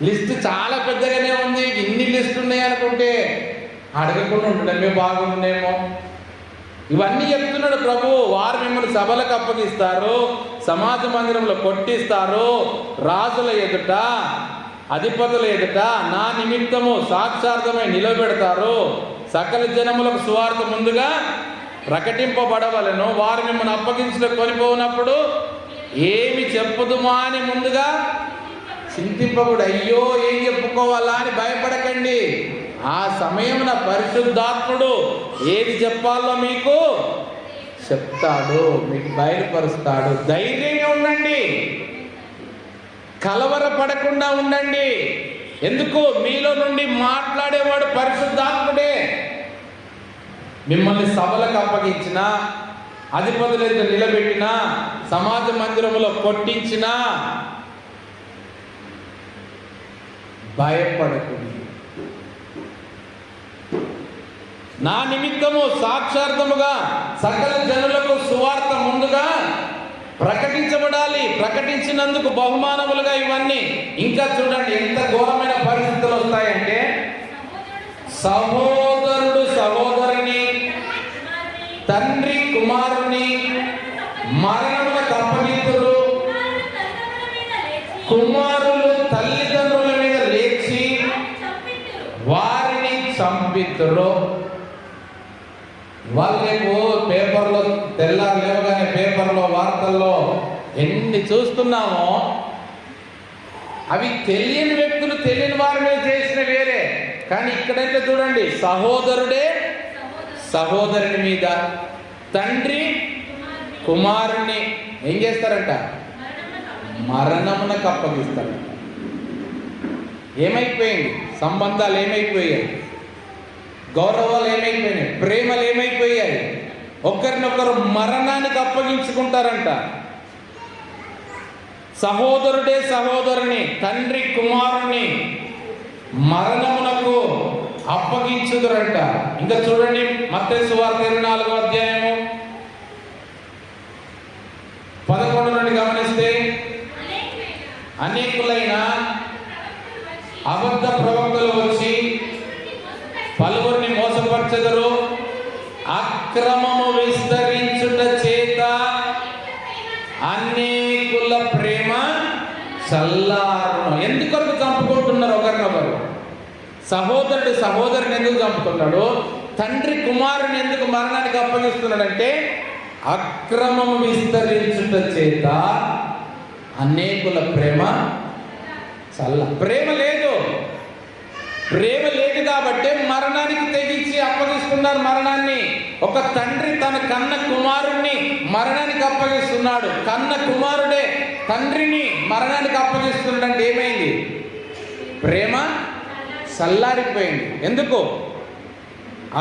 [SPEAKER 1] లిస్ట్ చాలా పెద్దగానే ఉంది. ఇన్ని లిస్ట్ ఉన్నాయి అనుకుంటే అడగకుండా ఉండడమే బాగుండేమో. ఇవన్నీ చెప్తున్నాడు ప్రభు. వారు మిమ్మల్ని సభలకు అప్పగిస్తారు, సమాజ మందిరంలో కొట్టిస్తారు, రాజుల ఎదుట అధిపతుల ఎదుట నా నిమిత్తము సాక్షార్థమై నిలబెడతారు, సకల జనములకు సువార్త ముందుగా ప్రకటింపబడవలను, వారు మిమ్మల్ని అప్పగించిన కొనిపోనప్పుడు ఏమి చెప్పుదుమా అని ముందుగా చింతింపకూడదు. అయ్యో ఏం చెప్పుకోవాలా అని భయపడకండి. ఆ సమయమున పరిశుద్ధాత్ముడు ఏది చెప్పాలో మీకు చెప్తాడు, మీకు బయలుపరుస్తాడు. ధైర్యంగా ఉండండి, కలవరపడకుండా ఉండండి. ఎందుకు? మీలో నుండి మాట్లాడేవాడు పరిశుద్ధాత్ముడే. మిమ్మల్ని సభలకు అప్పగించిన, అధిపతుల ఎదుట నిలబెట్టిన, సమాజ మందిరంలో కొట్టించిన భయపడకండి. నా నిమిత్తము సాక్షార్థముగా సకల జనులకు సువార్త ముందుగా ప్రకటించబడాలి. ప్రకటించినందుకు బహుమానములుగా ఇవన్నీ. ఇంకా చూడండి ఎంత ఘోరమైన పరిస్థితులు వస్తాయంటే, సహోదరుడు సహోదరుని, తండ్రి కుమారుని మరణములకు అప్పగింతురు, కుమారులు తల్లిదండ్రుల మీద లేచి వారిని చంపితురు. వాళ్ళేమో పేపర్లో తెల్లారు లేవగానే పేపర్లో వార్తల్లో ఎన్ని చూస్తున్నామో, అవి తెలియని వ్యక్తులు తెలియని వారి మీద చేసిన వేరే. కానీ ఇక్కడైతే చూడండి, సహోదరుడే సహోదరుని మీద, తండ్రి కుమారుని ఏం చేస్తారంట? మరణమునకు అప్పగిస్తారు. ఏమైపోయింది? సంబంధాలు ఏమైపోయాయి? గౌరవాలు ఏమైపోయినాయి? ప్రేమలు ఏమైపోయాయి? ఒకరినొకరు మరణానికి అప్పగించుకుంటారంట. సహోదరుడే సహోదరుని, తండ్రి కుమారుని మరణమునకు అప్పగించుదురంట. ఇంకా చూడండి మత్తయి సువార్త 24వ అధ్యాయము 11 నుండి గమనిస్తే, అనేకులైన అబద్ధ ప్రవక్తలు వచ్చి పలువురిని మోసపరచెదరు, అక్రమము విస్తరించుట చేత అనేకుల ప్రేమ చల్లారును. ఎందుకొరకు చంపుకుంటున్నారు ఒకరినొకరు? సహోదరుడు సహోదరుని ఎందుకు చంపుతున్నాడు? తండ్రి కుమారుని ఎందుకు మరణానికి అప్పగిస్తున్నాడంటే, అక్రమము విస్తరించుట చేత అనేకుల ప్రేమ ప్రేమ లేదు. ప్రేమ లేదు కాబట్టి మరణానికి తెగించి అప్పగిస్తున్నారు మరణాన్ని. ఒక తండ్రి తన కన్న కుమారుణ్ణి మరణానికి అప్పగిస్తున్నాడు. కన్న కుమారుడే తండ్రిని మరణానికి అప్పగిస్తున్నాడంటే ఏమైంది? ప్రేమ చల్లారిపోయింది. ఎందుకు?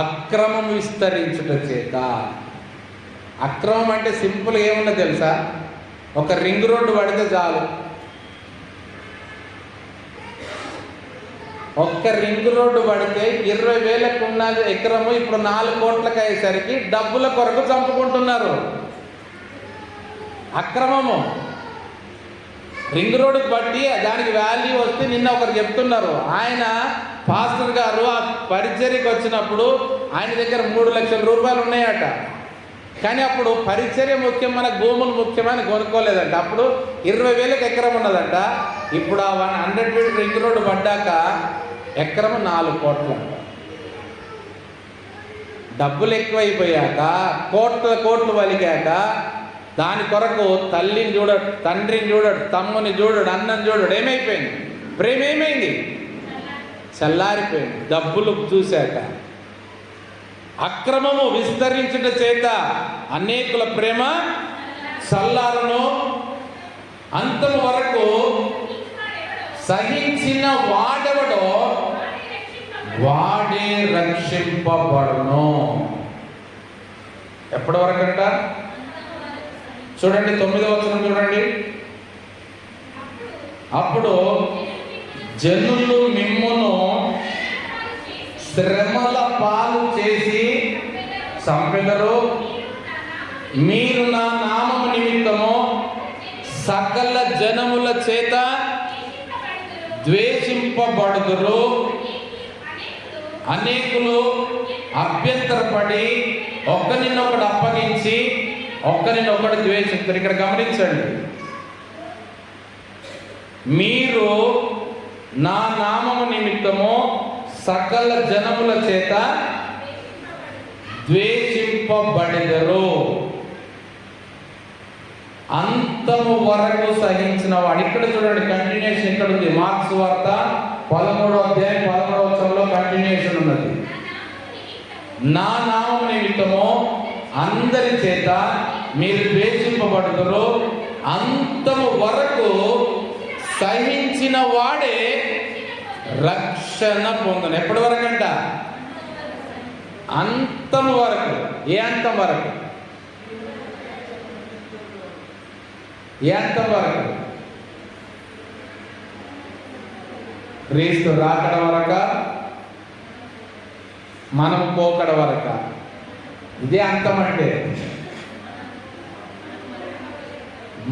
[SPEAKER 1] అక్రమం విస్తరించుట చేత. అక్రమం అంటే సింపుల్ ఏమున్నా తెలుసా? ఒక రింగ్ రోడ్డు పడితే చాలు, ఒక్క రింగ్ రోడ్డు పడితే 20,000కు ఉన్న ఎకరము ఇప్పుడు 4 కోట్లకు అయ్యేసరికి డబ్బుల కొరకు చంపుకుంటున్నారు. అక్రమము. రింగ్ రోడ్డుకి బట్టి దానికి వాల్యూ వస్తే నిన్న ఒకరు చెప్తున్నారు, ఆయన పాస్టర్ గారు ఆ పరిచర్యకి వచ్చినప్పుడు ఆయన దగ్గర 3 లక్షల రూపాయలు ఉన్నాయట. కానీ అప్పుడు పరిచర్య ముఖ్యం, మనకు భూములు ముఖ్యమని కొనుక్కోలేదంట. అప్పుడు 20,000కి ఎకరం ఉన్నదంట. ఇప్పుడు ఆ 100 ఫీట్ రింగ్ రోడ్డు పడ్డాక ఎకరము 4 కోట్లు. డబ్బులు ఎక్కువైపోయాక, కోట్లు వలిగాక, దాని కొరకు తల్లిని చూడడు, తండ్రిని చూడడు, తమ్ముని చూడడు, అన్నని చూడడు. ఏమైపోయింది? ప్రేమ ఏమైంది? చల్లారిపోయింది డబ్బులు చూశాక. అక్రమము విస్తరించుట చేత అనేకుల ప్రేమ చల్లారును. అంతము వరకు సహించిన వాడెవడో వాడే రక్షింపబడును. ఎప్పటి వరకు అంట? చూడండి 9వ వచనం చూడండి. అప్పుడు జనులు మిమ్మును శ్రమల పాలు చేసి చంపెదరు, మీరు నా నామము నిమిత్తము సకల జనముల చేత ద్వేషింపబడుదురు. అనేకులు అభ్యంతరపడి ఒకరినొకడు అప్పగించి ఒకరినొకడు ద్వేషిస్తారు. ఇక్కడ గమనించండి, మీరు నా నామము నిమిత్తము సకల జనముల చేత ద్వేషింపబడెదరు, అంతము వరకు సహించిన వాడు. ఇక్కడ చూడండి, కంటిన్యూషన్ ఇక్కడ ఉంది. మార్క్స్ వార్త 13వ అధ్యాయం 13వ వచనంలో కంటిన్యూషన్ ఉన్నది. నా నామం నిమిత్తము అందరి చేత మీరు ద్వేషింపబడుదురు, అంతము వరకు సహించిన వాడే రక్షణ పొందును. ఎప్పటి వరకు అంట? అంతం వరకు. ఏ అంతం వరకు? ఏ అంతం వరకు? క్రీస్తు రాకడ వరక, మనం పోకడ వరక? ఇదే అంతం అంటే.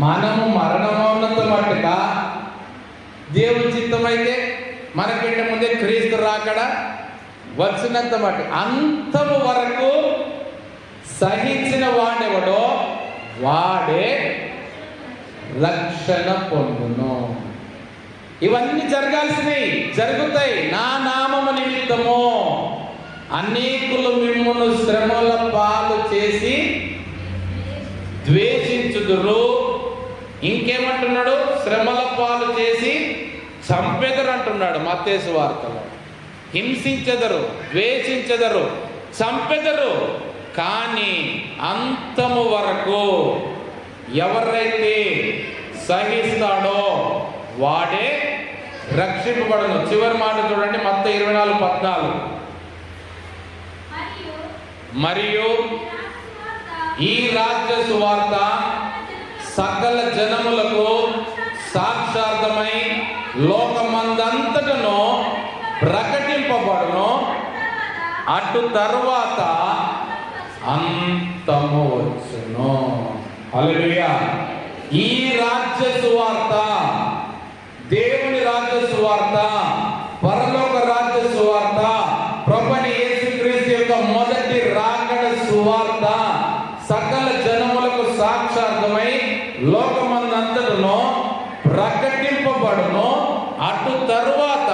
[SPEAKER 1] మనము మరణమోన్నత మట్టుగా దేవుని చిత్తమైతే మనకంటే ముందే క్రీస్తు రాకడ వచ్చినంత మట్టు అంతము వరకు సహించిన వాడెవడో వాడే రక్షణ పొందును. ఇవన్నీ జరగాల్సినవి, జరుగుతాయి. నా నామము నిమిత్తము అనేకులు మిమ్మును శ్రమల పాలు చేసి ద్వేషించుదురు. ఇంకేమంటున్నాడు? శ్రమల పాలు చేసి చంపెదరు అంటున్నాడు మత్తయి వార్తలో. హింసించెదరు, ద్వేషించెదరు, చంపెదరు. కానీ అంతము వరకు ఎవరైతే సహిస్తాడో వాడే రక్షింపబడను. చివరి మాట చూడండి, మత్తయి 24:14. మరియు ఈ రాజ్య సువార్త సకల జనములకు సాక్షార్థమై లోకమందంతటను ప్రకటింపబడును, అటు తరువాత అంతము వచ్చును. హల్లెలూయా. ఈ రాజ్య సువార్త, దేవుని రాజ్య సువార్త, పరలోక రాజ్య సువార్త, ప్రభువైన యేసుక్రీస్తు యొక్క మొదటి రాకడ సువార్త సకల జనములకు సాక్షార్థమై లోకమందంతటను ప్రకటింపబడును, అటు తరువాత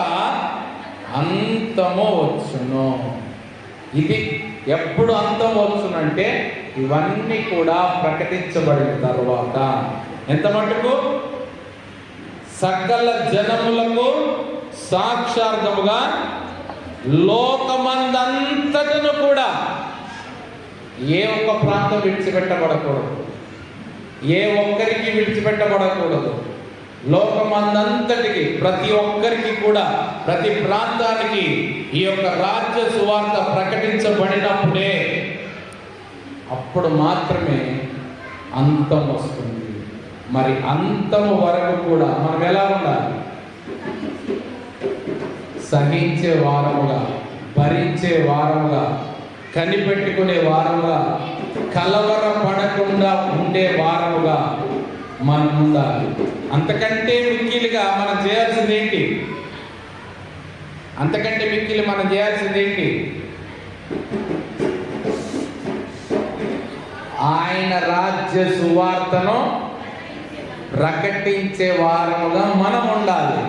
[SPEAKER 1] అంతము వచ్చును. ఇది ఎప్పుడు అంతం వచ్చునంటే ఇవన్నీ కూడా ప్రకటించబడిన తర్వాత. ఎంత మటుకు? సకల జనములకు సాక్షార్థముగా లోకమందంతటను కూడా. ఏ ఒక్క ప్రాంతం విడిచిపెట్టబడకూడదు, ఏ ఒక్కరికి విడిచిపెట్టబడకూడదు. లోకమందంతటికి, ప్రతి ఒక్కరికి కూడా, ప్రతి ప్రాంతానికి ఈ యొక్క రాజ్య సువార్త ప్రకటించబడినప్పుడే అప్పుడు మాత్రమే అంతం వస్తుంది. మరి అంతము వరకు కూడా మనం ఎలా ఉండాలి? సహించే వారముగా, భరించే వారముగా, కనిపెట్టుకునే వారముగా, కలవరపడకుండా ఉండే వారముగా మనం ఉండాలి. అంతకంటే మిక్కిలిగా మనం చేయాల్సింది ఏంటి? అంతకంటే మిక్కిలి మనం చేయాల్సింది ఏంటి? ఆయన రాజ్య సువార్తను ప్రకటించే వారముగా మనం ఉండాలి.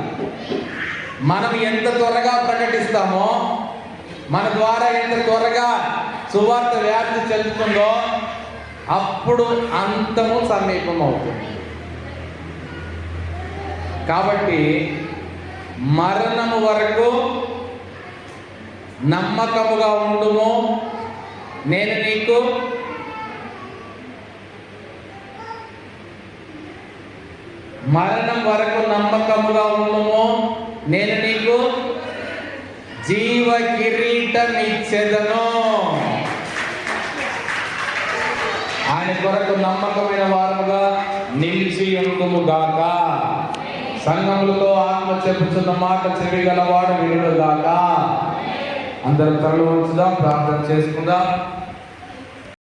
[SPEAKER 1] మనం ఎంత త్వరగా ప్రకటిస్తామో, మన ద్వారా ఎంత త్వరగా సువార్త వ్యాప్తి చెందుతుందో అప్పుడు అంతము సమీపం అవుతుంది. కాబట్టి మరణము వరకు నమ్మకముగా ఉండుము, నేను నీకు మరణం వరకు నమ్మకముగా ఉండుము, నేను నీకు జీవ కిరీటమిచ్చెదను. ఆయన కొరకు నమ్మకమైన వారముగా నిలిచి ఉండుము గాక. సంఘములతో ఆత్మ చెప్పుతున్న మాట చెవిగలవాడు వినుడు గాక. అందరం తరలి ఉంచుదాం, ప్రార్థన చేసుకుందాం.